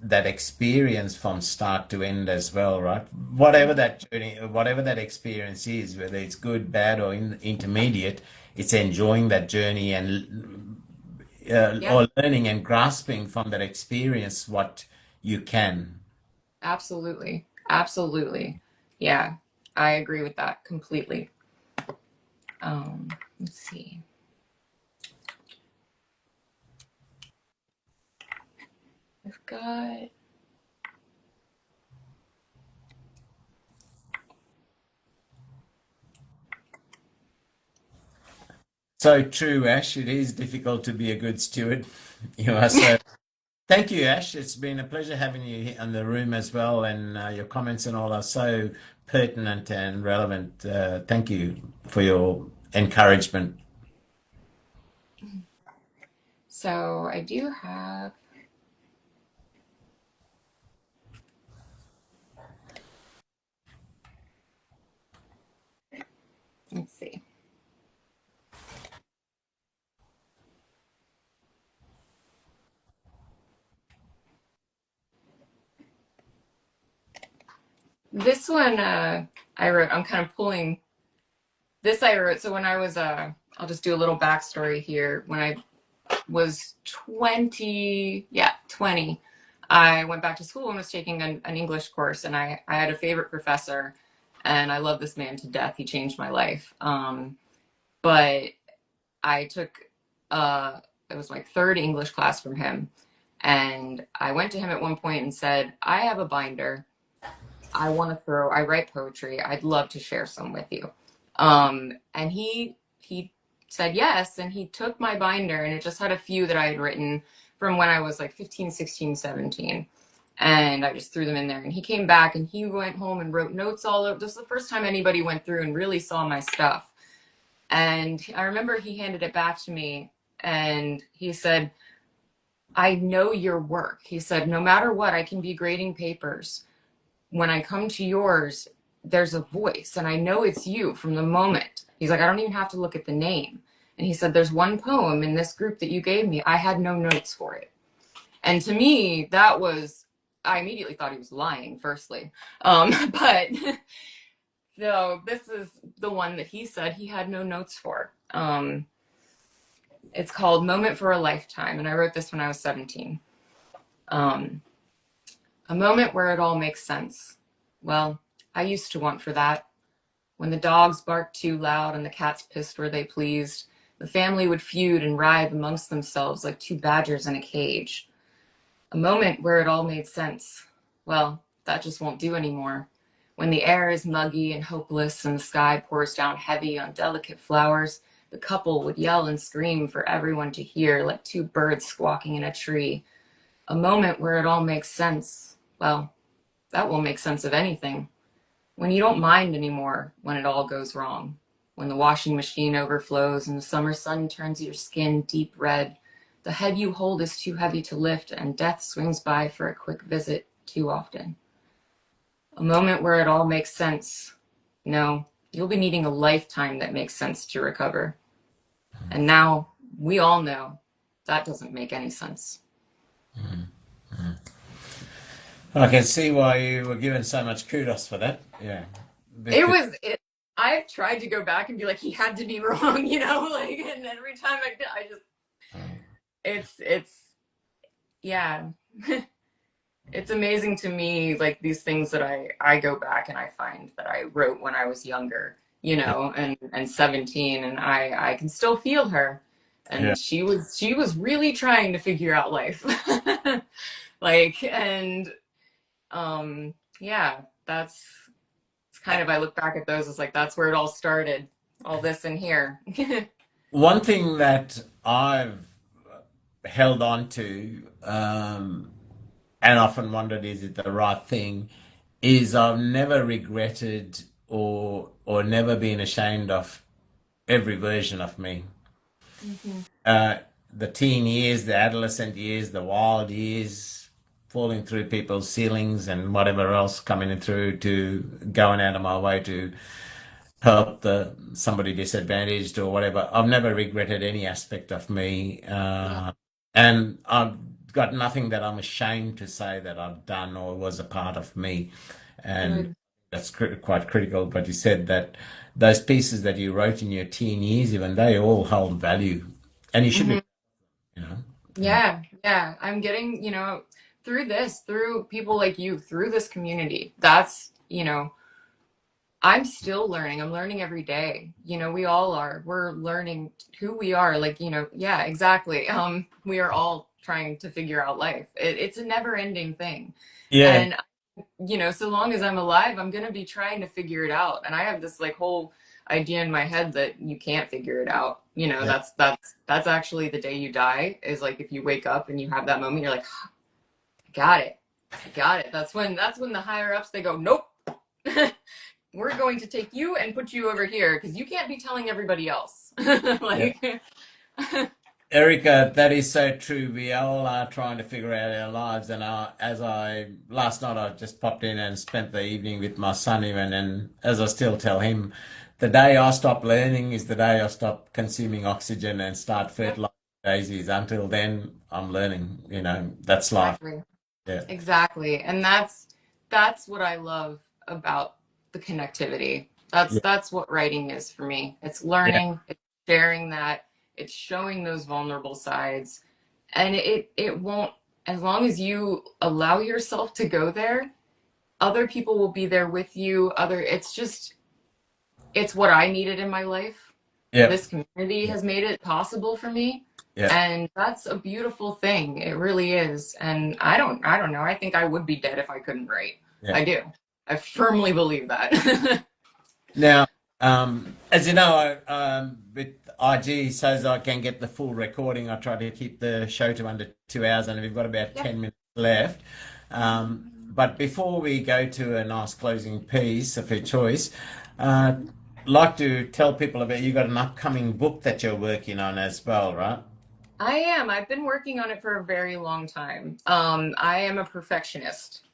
that experience from start to end as well, right? Whatever that journey, whatever that experience is, whether it's good, bad, or intermediate, it's enjoying that journey and Yeah, or learning and grasping from that experience what you can. absolutely. Absolutely. Yeah, I agree with that completely. Let's see. I've got So true, Ash. It is difficult to be a good steward. You are so. Thank you, Ash. It's been a pleasure having you here in the room as well, and your comments and all are so pertinent and relevant. Thank you for your encouragement. so I do have, let's see. This one I wrote, I'm kind of pulling this I wrote. So when I was I'll just do a little backstory here. When I was 20, yeah, 20, I went back to school and was taking an English course, and I had a favorite professor, and I love this man to death. He changed my life. But I took it was my third English class from him, and I went to him at one point and said, I have a binder. I write poetry. I'd love to share some with you. And he said yes, and he took my binder, and it just had a few that I had written from when I was like 15, 16, 17. And I just threw them in there. And he came back and he went home and wrote notes all over. This was the first time anybody went through and really saw my stuff. And I remember he handed it back to me and he said, I know your work. He said, no matter what, I can be grading papers. When I come to yours, there's a voice, and I know it's you from the moment. He's like, I don't even have to look at the name. And he said, there's one poem in this group that you gave me. I had no notes for it. And to me, that was, I immediately thought he was lying, firstly. But no, this is the one that he said he had no notes for. It's called Moment for a Lifetime, and I wrote this when I was 17. Um, a moment where it all makes sense. Well, I used to want for that. When the dogs barked too loud and the cats pissed where they pleased, the family would feud and writhe amongst themselves like two badgers in a cage. A moment where it all made sense. Well, that just won't do anymore. When the air is muggy and hopeless and the sky pours down heavy on delicate flowers, the couple would yell and scream for everyone to hear like two birds squawking in a tree. A moment where it all makes sense. Well, that will make sense of anything. When you don't mind anymore when it all goes wrong. When the washing machine overflows and the summer sun turns your skin deep red. The head you hold is too heavy to lift and death swings by for a quick visit too often. A moment where it all makes sense. No, you'll be needing a lifetime that makes sense to recover. And now we all know that doesn't make any sense. I can see why you were given so much kudos for that. Yeah, It because was it. I've tried to go back and be like, he had to be wrong, like, and every time I just, it's, yeah, it's amazing to me, like these things that I go back and I find that I wrote when I was younger, yeah, and 17, and I can still feel her, yeah. and she was really trying to figure out life, like, and yeah, that's it's kind of, I look back at those as like that's where it all started, all this in here. One thing that I've held on to and often wondered is it the right thing is I've never regretted or never been ashamed of every version of me. Hmm. Uh, the teen years, the adolescent years, the wild years, falling through people's ceilings and whatever else coming in through to going out of my way to help the somebody disadvantaged or whatever. I've never regretted any aspect of me. Yeah. And I've got nothing that I'm ashamed to say that I've done or was a part of me. And Good. that's quite critical. But you said that those pieces that you wrote in your teen years, even they all hold value. And you should be, Hmm. you know. Yeah. Yeah, yeah. I'm getting, through this, through people like you, through this community. That's, I'm still learning. I'm learning every day. We all are. We're learning who we are. Like, yeah, exactly. We are all trying to figure out life. It's a never ending thing. Yeah. And, so long as I'm alive, I'm going to be trying to figure it out. And I have this like whole idea in my head that you can't figure it out. Yeah. That's actually the day you die is like, if you wake up and you have that moment, you're like, I got it. I got it. That's when the higher ups, they go, nope. We're going to take you and put you over here because you can't be telling everybody else. Yeah. Like, Erica, that is so true. We all are trying to figure out our lives, and last night I just popped in and spent the evening with my son even, and as I still tell him, the day I stop learning is the day I stop consuming oxygen and start yep, fertilizing daisies. Until then, I'm learning. That's life. exactly. Yeah, Exactly. And that's what I love about the connectivity. That's yeah, that's what writing is for me. It's yeah, learning, it's sharing that, it's showing those vulnerable sides. And it won't, as long as you allow yourself to go there, other people will be there with you. It's what I needed in my life. yeah, This community yeah, has made it possible for me. yeah, And that's a beautiful thing. It really is. And I don't know. I think I would be dead if I couldn't write. yeah. I do. I firmly believe that. Now, as you know, with IG, so as I can get the full recording, I try to keep the show to under 2 hours, and we've got about Yeah. 10 minutes left. But before we go to a nice closing piece of your choice, like to tell people about you got an upcoming book that you're working on as well, right? I am. I've been working on it for a very long time. I am a perfectionist.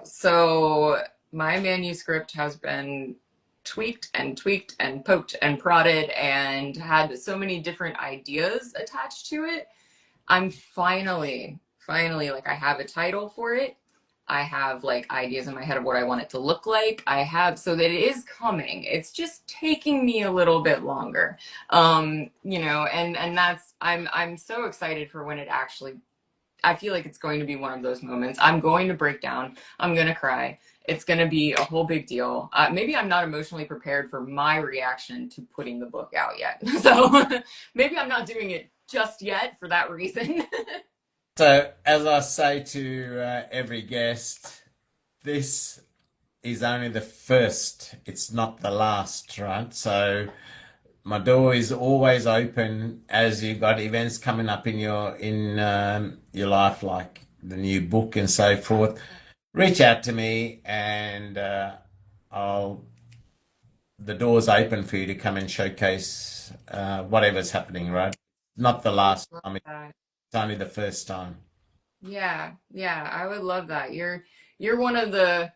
So my manuscript has been tweaked and tweaked and poked and prodded and had so many different ideas attached to it. I'm finally, like, I have a title for it. I have like ideas in my head of what I want it to look like. I have, so that it is coming. It's just taking me a little bit longer. And that's, I'm so excited for when it actually, I feel like it's going to be one of those moments. I'm going to break down. I'm going to cry. It's going to be a whole big deal. Maybe I'm not emotionally prepared for my reaction to putting the book out yet. So maybe I'm not doing it just yet for that reason. So, as I say to every guest, this is only the first, it's not the last, right? So, my door is always open as you've got events coming up in your life, like the new book and so forth. Reach out to me, and I'll the door's open for you to come and showcase whatever's happening. Right? Not the I would last love time; it's that. only the first time. Yeah, yeah, I would love that. You're one of the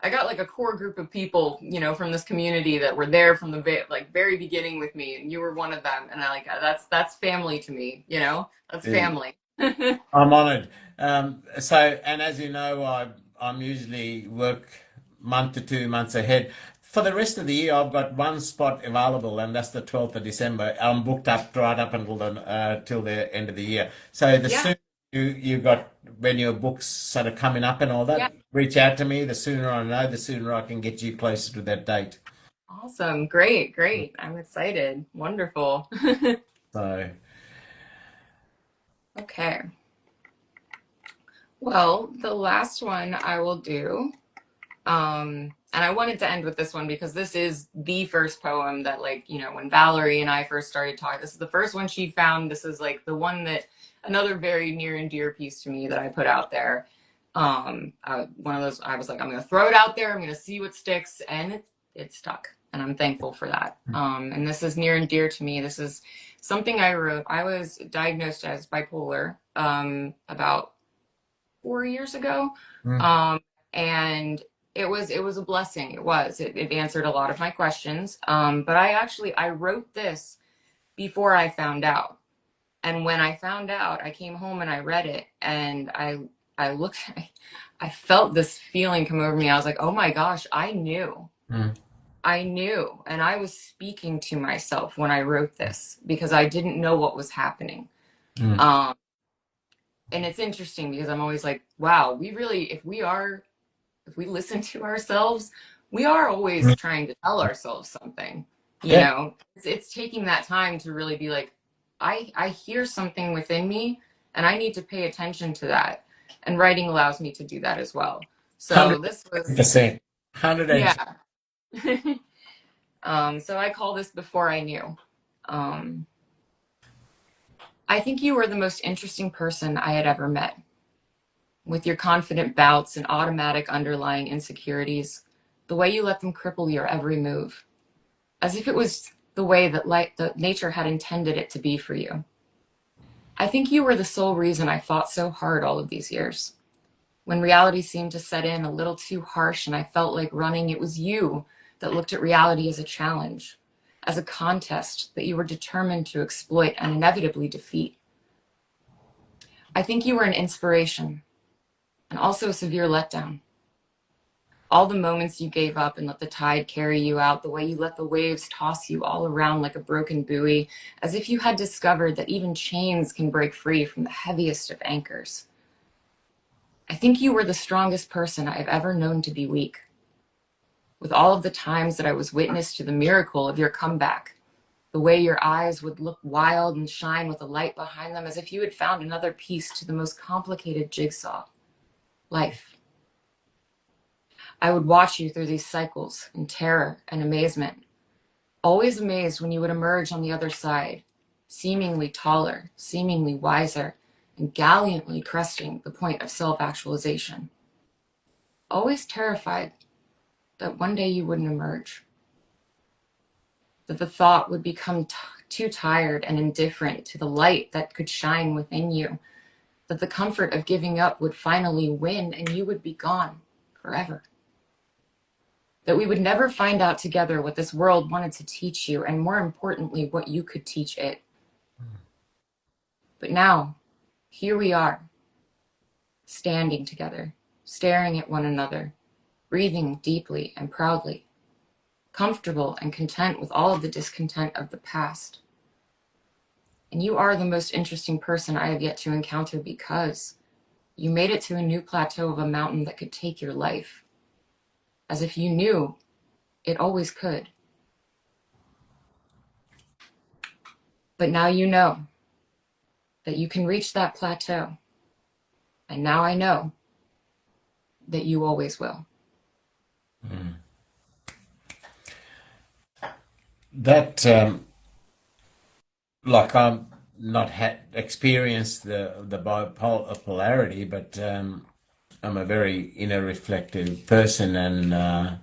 I got like a core group of people, from this community that were there from the like very beginning with me, and you were one of them. And I like that's family to me. That's Yeah. family. I'm honoured. So, and as you know, I'm usually work month to 2 months ahead. For the rest of the year, I've got one spot available, and that's the 12th of December. I'm booked up right up until till the end of the year. So the Yeah, sooner you got when your books sort of coming up and all yeah. that, reach out to me. The sooner I know, the sooner I can get you closer to that date. Awesome. Great, great. I'm excited. Wonderful. So Okay. Well, the last one I will do. And I wanted to end with this one because this is the first poem that, like, when Valerie and I first started talking, this is the first one she found. This is like the one that, another very near and dear piece to me that I put out there. One of those, I was like, I'm going to throw it out there. I'm going to see what sticks. And it stuck. And I'm thankful for that. And this is near and dear to me. This is something I wrote. I was diagnosed as bipolar about 4 years ago. mm, And it was a blessing. It answered a lot of my questions. But I wrote this before I found out. And when I found out, I came home and I read it, and I looked, I felt this feeling come over me. I was like, oh my gosh, I knew. Mm. I knew. And I was speaking to myself when I wrote this because I didn't know what was happening. Mm. Um, and it's interesting because I'm always like, wow, we really, if we listen to ourselves, we are always Mm. trying to tell ourselves something. You Yeah. know, it's taking that time to really be like, I hear something within me and I need to pay attention to that. And writing allows me to do that as well. So this was, 100%. 100. yeah. So I call this Before I Knew. Um, I think you were the most interesting person I had ever met. With your confident bouts and automatic underlying insecurities, the way you let them cripple your every move, as if it was the way that nature had intended it to be for you. I think you were the sole reason I fought so hard all of these years. When reality seemed to set in a little too harsh and I felt like running, it was you that looked at reality as a challenge, as a contest that you were determined to exploit and inevitably defeat. I think you were an inspiration and also a severe letdown. All the moments you gave up and let the tide carry you out, the way you let the waves toss you all around like a broken buoy, as if you had discovered that even chains can break free from the heaviest of anchors. I think you were the strongest person I have ever known to be weak. With all of the times that I was witness to the miracle of your comeback, the way your eyes would look wild and shine with a light behind them as if you had found another piece to the most complicated jigsaw, life. I would watch you through these cycles in terror and amazement, always amazed when you would emerge on the other side, seemingly taller, seemingly wiser, and gallantly cresting the point of self-actualization. Always terrified that one day you wouldn't emerge, that the thought would become too tired and indifferent to the light that could shine within you, that the comfort of giving up would finally win and you would be gone forever. That we would never find out together what this world wanted to teach you, and more importantly, what you could teach it. But now, here we are, standing together, staring at one another, breathing deeply and proudly, comfortable and content with all of the discontent of the past. And you are the most interesting person I have yet to encounter because you made it to a new plateau of a mountain that could take your life, as if you knew it always could. But now you know that you can reach that plateau. And now I know that you always will. Mm. That, like I'm not had experienced the bipolarity, but I'm a very inner reflective person, and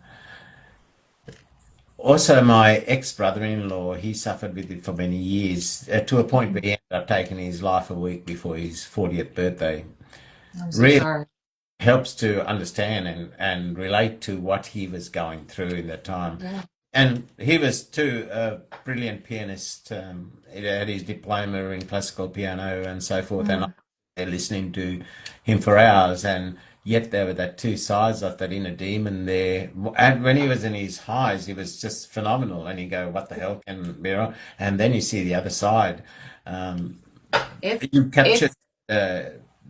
also my ex-brother-in-law, he suffered with it for many years, to a point where he ended up taking his life a week before his 40th birthday. I'm so Really sorry. helps to understand and relate to what he was going through in that time. Yeah. And he was too a brilliant pianist. He had his diploma in classical piano and so forth. And Mm. I listening to him for hours. And yet there were that two sides of that inner demon there. And when he was in his highs, he was just phenomenal. And you go, what the hell can be wrong? And then you see the other side. Um, It's you captured it's uh,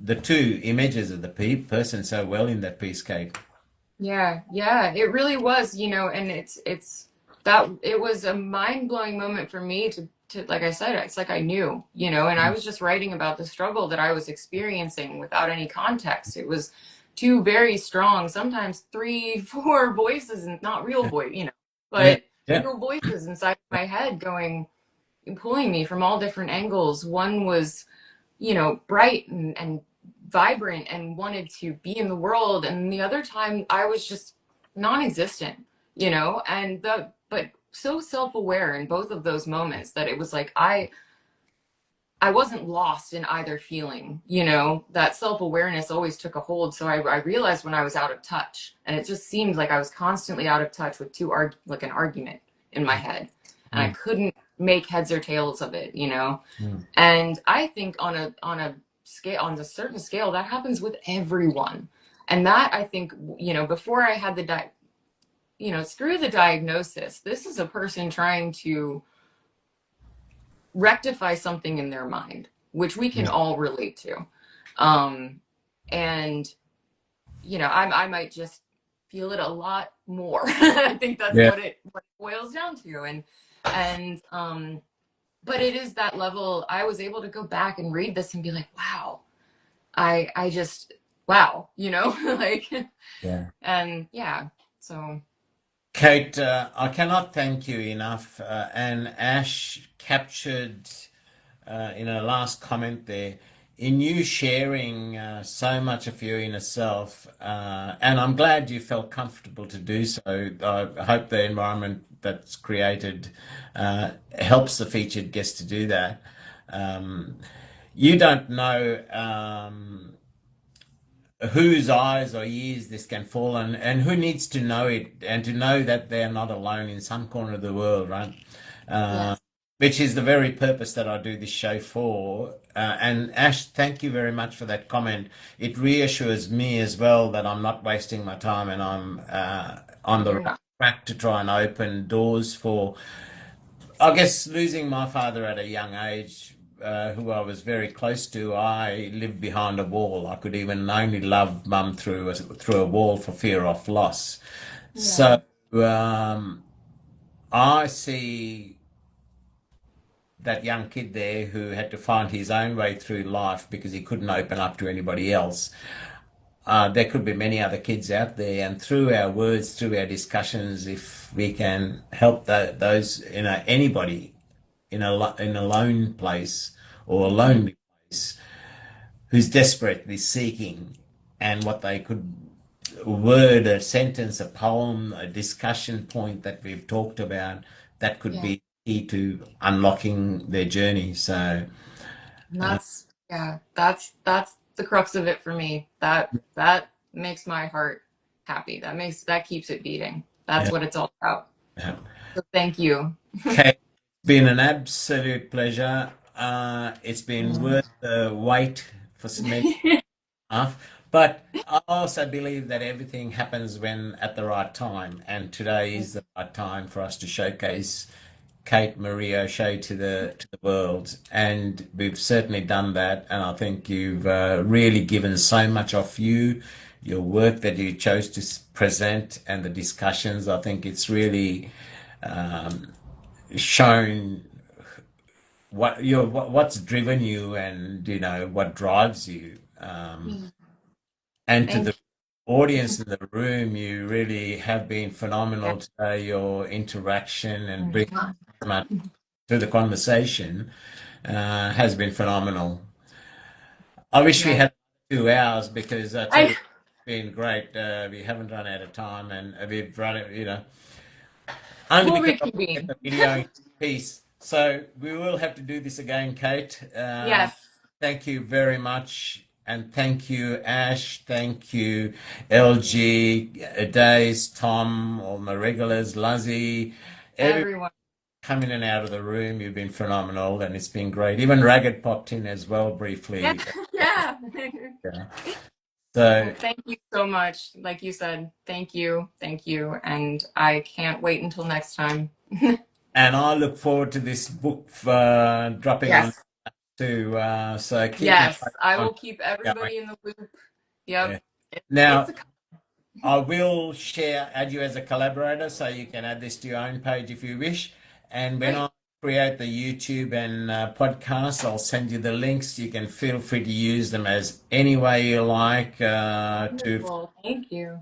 the two images of the person so well in that piece, Kate. yeah, it really was, and it's that it was a mind-blowing moment for me to like I said, it's like I knew, and I was just writing about the struggle that I was experiencing without any context. It was two very strong, sometimes three, four voices, and not real voice, Yeah, but yeah, real voices inside my head going, pulling me from all different angles. One was, bright and vibrant and wanted to be in the world. And the other time I was just non-existent, but so self-aware in both of those moments that it was like, I wasn't lost in either feeling, that self-awareness always took a hold. So I realized when I was out of touch, and it just seemed like I was constantly out of touch with like an argument in my head. And I mm, couldn't make heads or tails of it, Mm. And I think on a scale, on a certain scale, that happens with everyone. And that, I think, before I had screw the diagnosis. This is a person trying to rectify something in their mind, which we can Yeah. all relate to. Um, and I might just feel it a lot more. I think that's Yeah. what it boils down to. And but it is that level. I was able to go back and read this and be like, wow, I just wow, like, Yeah. and yeah, so Cait, I cannot thank you enough. And Ash captured in her last comment there, in you sharing so much of your inner self, and I'm glad you felt comfortable to do so. I hope the environment that's created helps the featured guest to do that. Um, you don't know whose eyes or ears this can fall on, and who needs to know it, and to know that they're not alone in some corner of the world, right? Uh, yes, which is the very purpose that I do this show for. And Ash, thank you very much for that comment. It reassures me as well that I'm not wasting my time, and I'm on the you're right not. track to try and open doors for, I guess, losing my father at a young age, who I was very close to. I lived behind a wall. I could even only love mum through a wall for fear of loss. Yeah, So um, I see that young kid there who had to find his own way through life because he couldn't open up to anybody else. There could be many other kids out there, and through our words, through our discussions, if we can help those, anybody in a lone place or a lonely place who's desperately seeking, and what they could word, a sentence, a poem, a discussion point that we've talked about, that could yeah. be key to unlocking their journey. So And that's yeah, that's the crux of it for me. That makes my heart happy. That keeps it beating. That's yeah, what it's all about. yeah. So thank you. Okay, it's been an absolute pleasure. It's been worth the wait for so many half. But I also believe that everything happens when at the right time, and today is the right time for us to showcase Cait Maree O'Shea to the world, and we've certainly done that. And I think you've really given so much of you, your work that you chose to present, and the discussions. I think it's really um, shown what's driven you, and what drives you. And to Thank the audience in the room, you really have been you. phenomenal today. Your interaction and bringing Yeah. much to the conversation has been phenomenal. I wish we Yes. had 2 hours, because I tell you, I it's been great. We haven't run out of time, and we've run it, only will because I want to get reconvene. the video in piece. So we will have to do this again, Cait. Yes. Thank you very much. And thank you, Ash. Thank you, LG, Days, Tom, all my regulars, Luzzie, everyone Everyone. coming in and out of the room. You've been phenomenal, and it's been great. Even Ragged popped in as well Yeah. briefly. Yeah. Yeah. So, Well, thank you so much. Like you said, thank you. Thank you. And I can't wait until next time. and I look forward to this book dropping on Yes. too. So keep me Yes. I on will keep going. everybody in the loop. Yeah. Yep. It's Now, a I will add you as a collaborator, so you can add this to your own page if you wish. And when great. I create the YouTube and podcast, I'll send you the links. You can feel free to use them as any way you like. Wonderful. Thank you.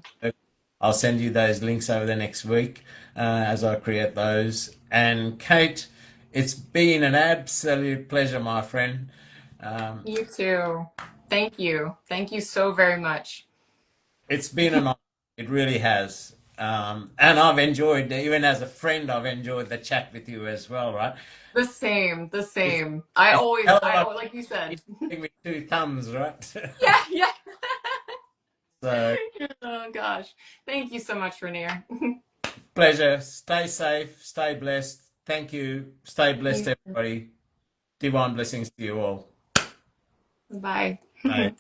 I'll send you those links over the next week as I create those. And Cait, it's been an absolute pleasure, my friend. Um, You too. Thank you. Thank you so very much. It's been an honor. It really has. And I've enjoyed, even as a friend, I've enjoyed the chat with you as well, right? The same. The It's, same. it's a hell of a Like you you're said. giving me two thumbs, right? Yeah. Yeah. So, Oh gosh. Thank you so much, Rainier. pleasure. Stay safe, stay blessed. Thank you. Stay blessed, Thanks. everybody. Divine blessings to you all. Bye. Bye.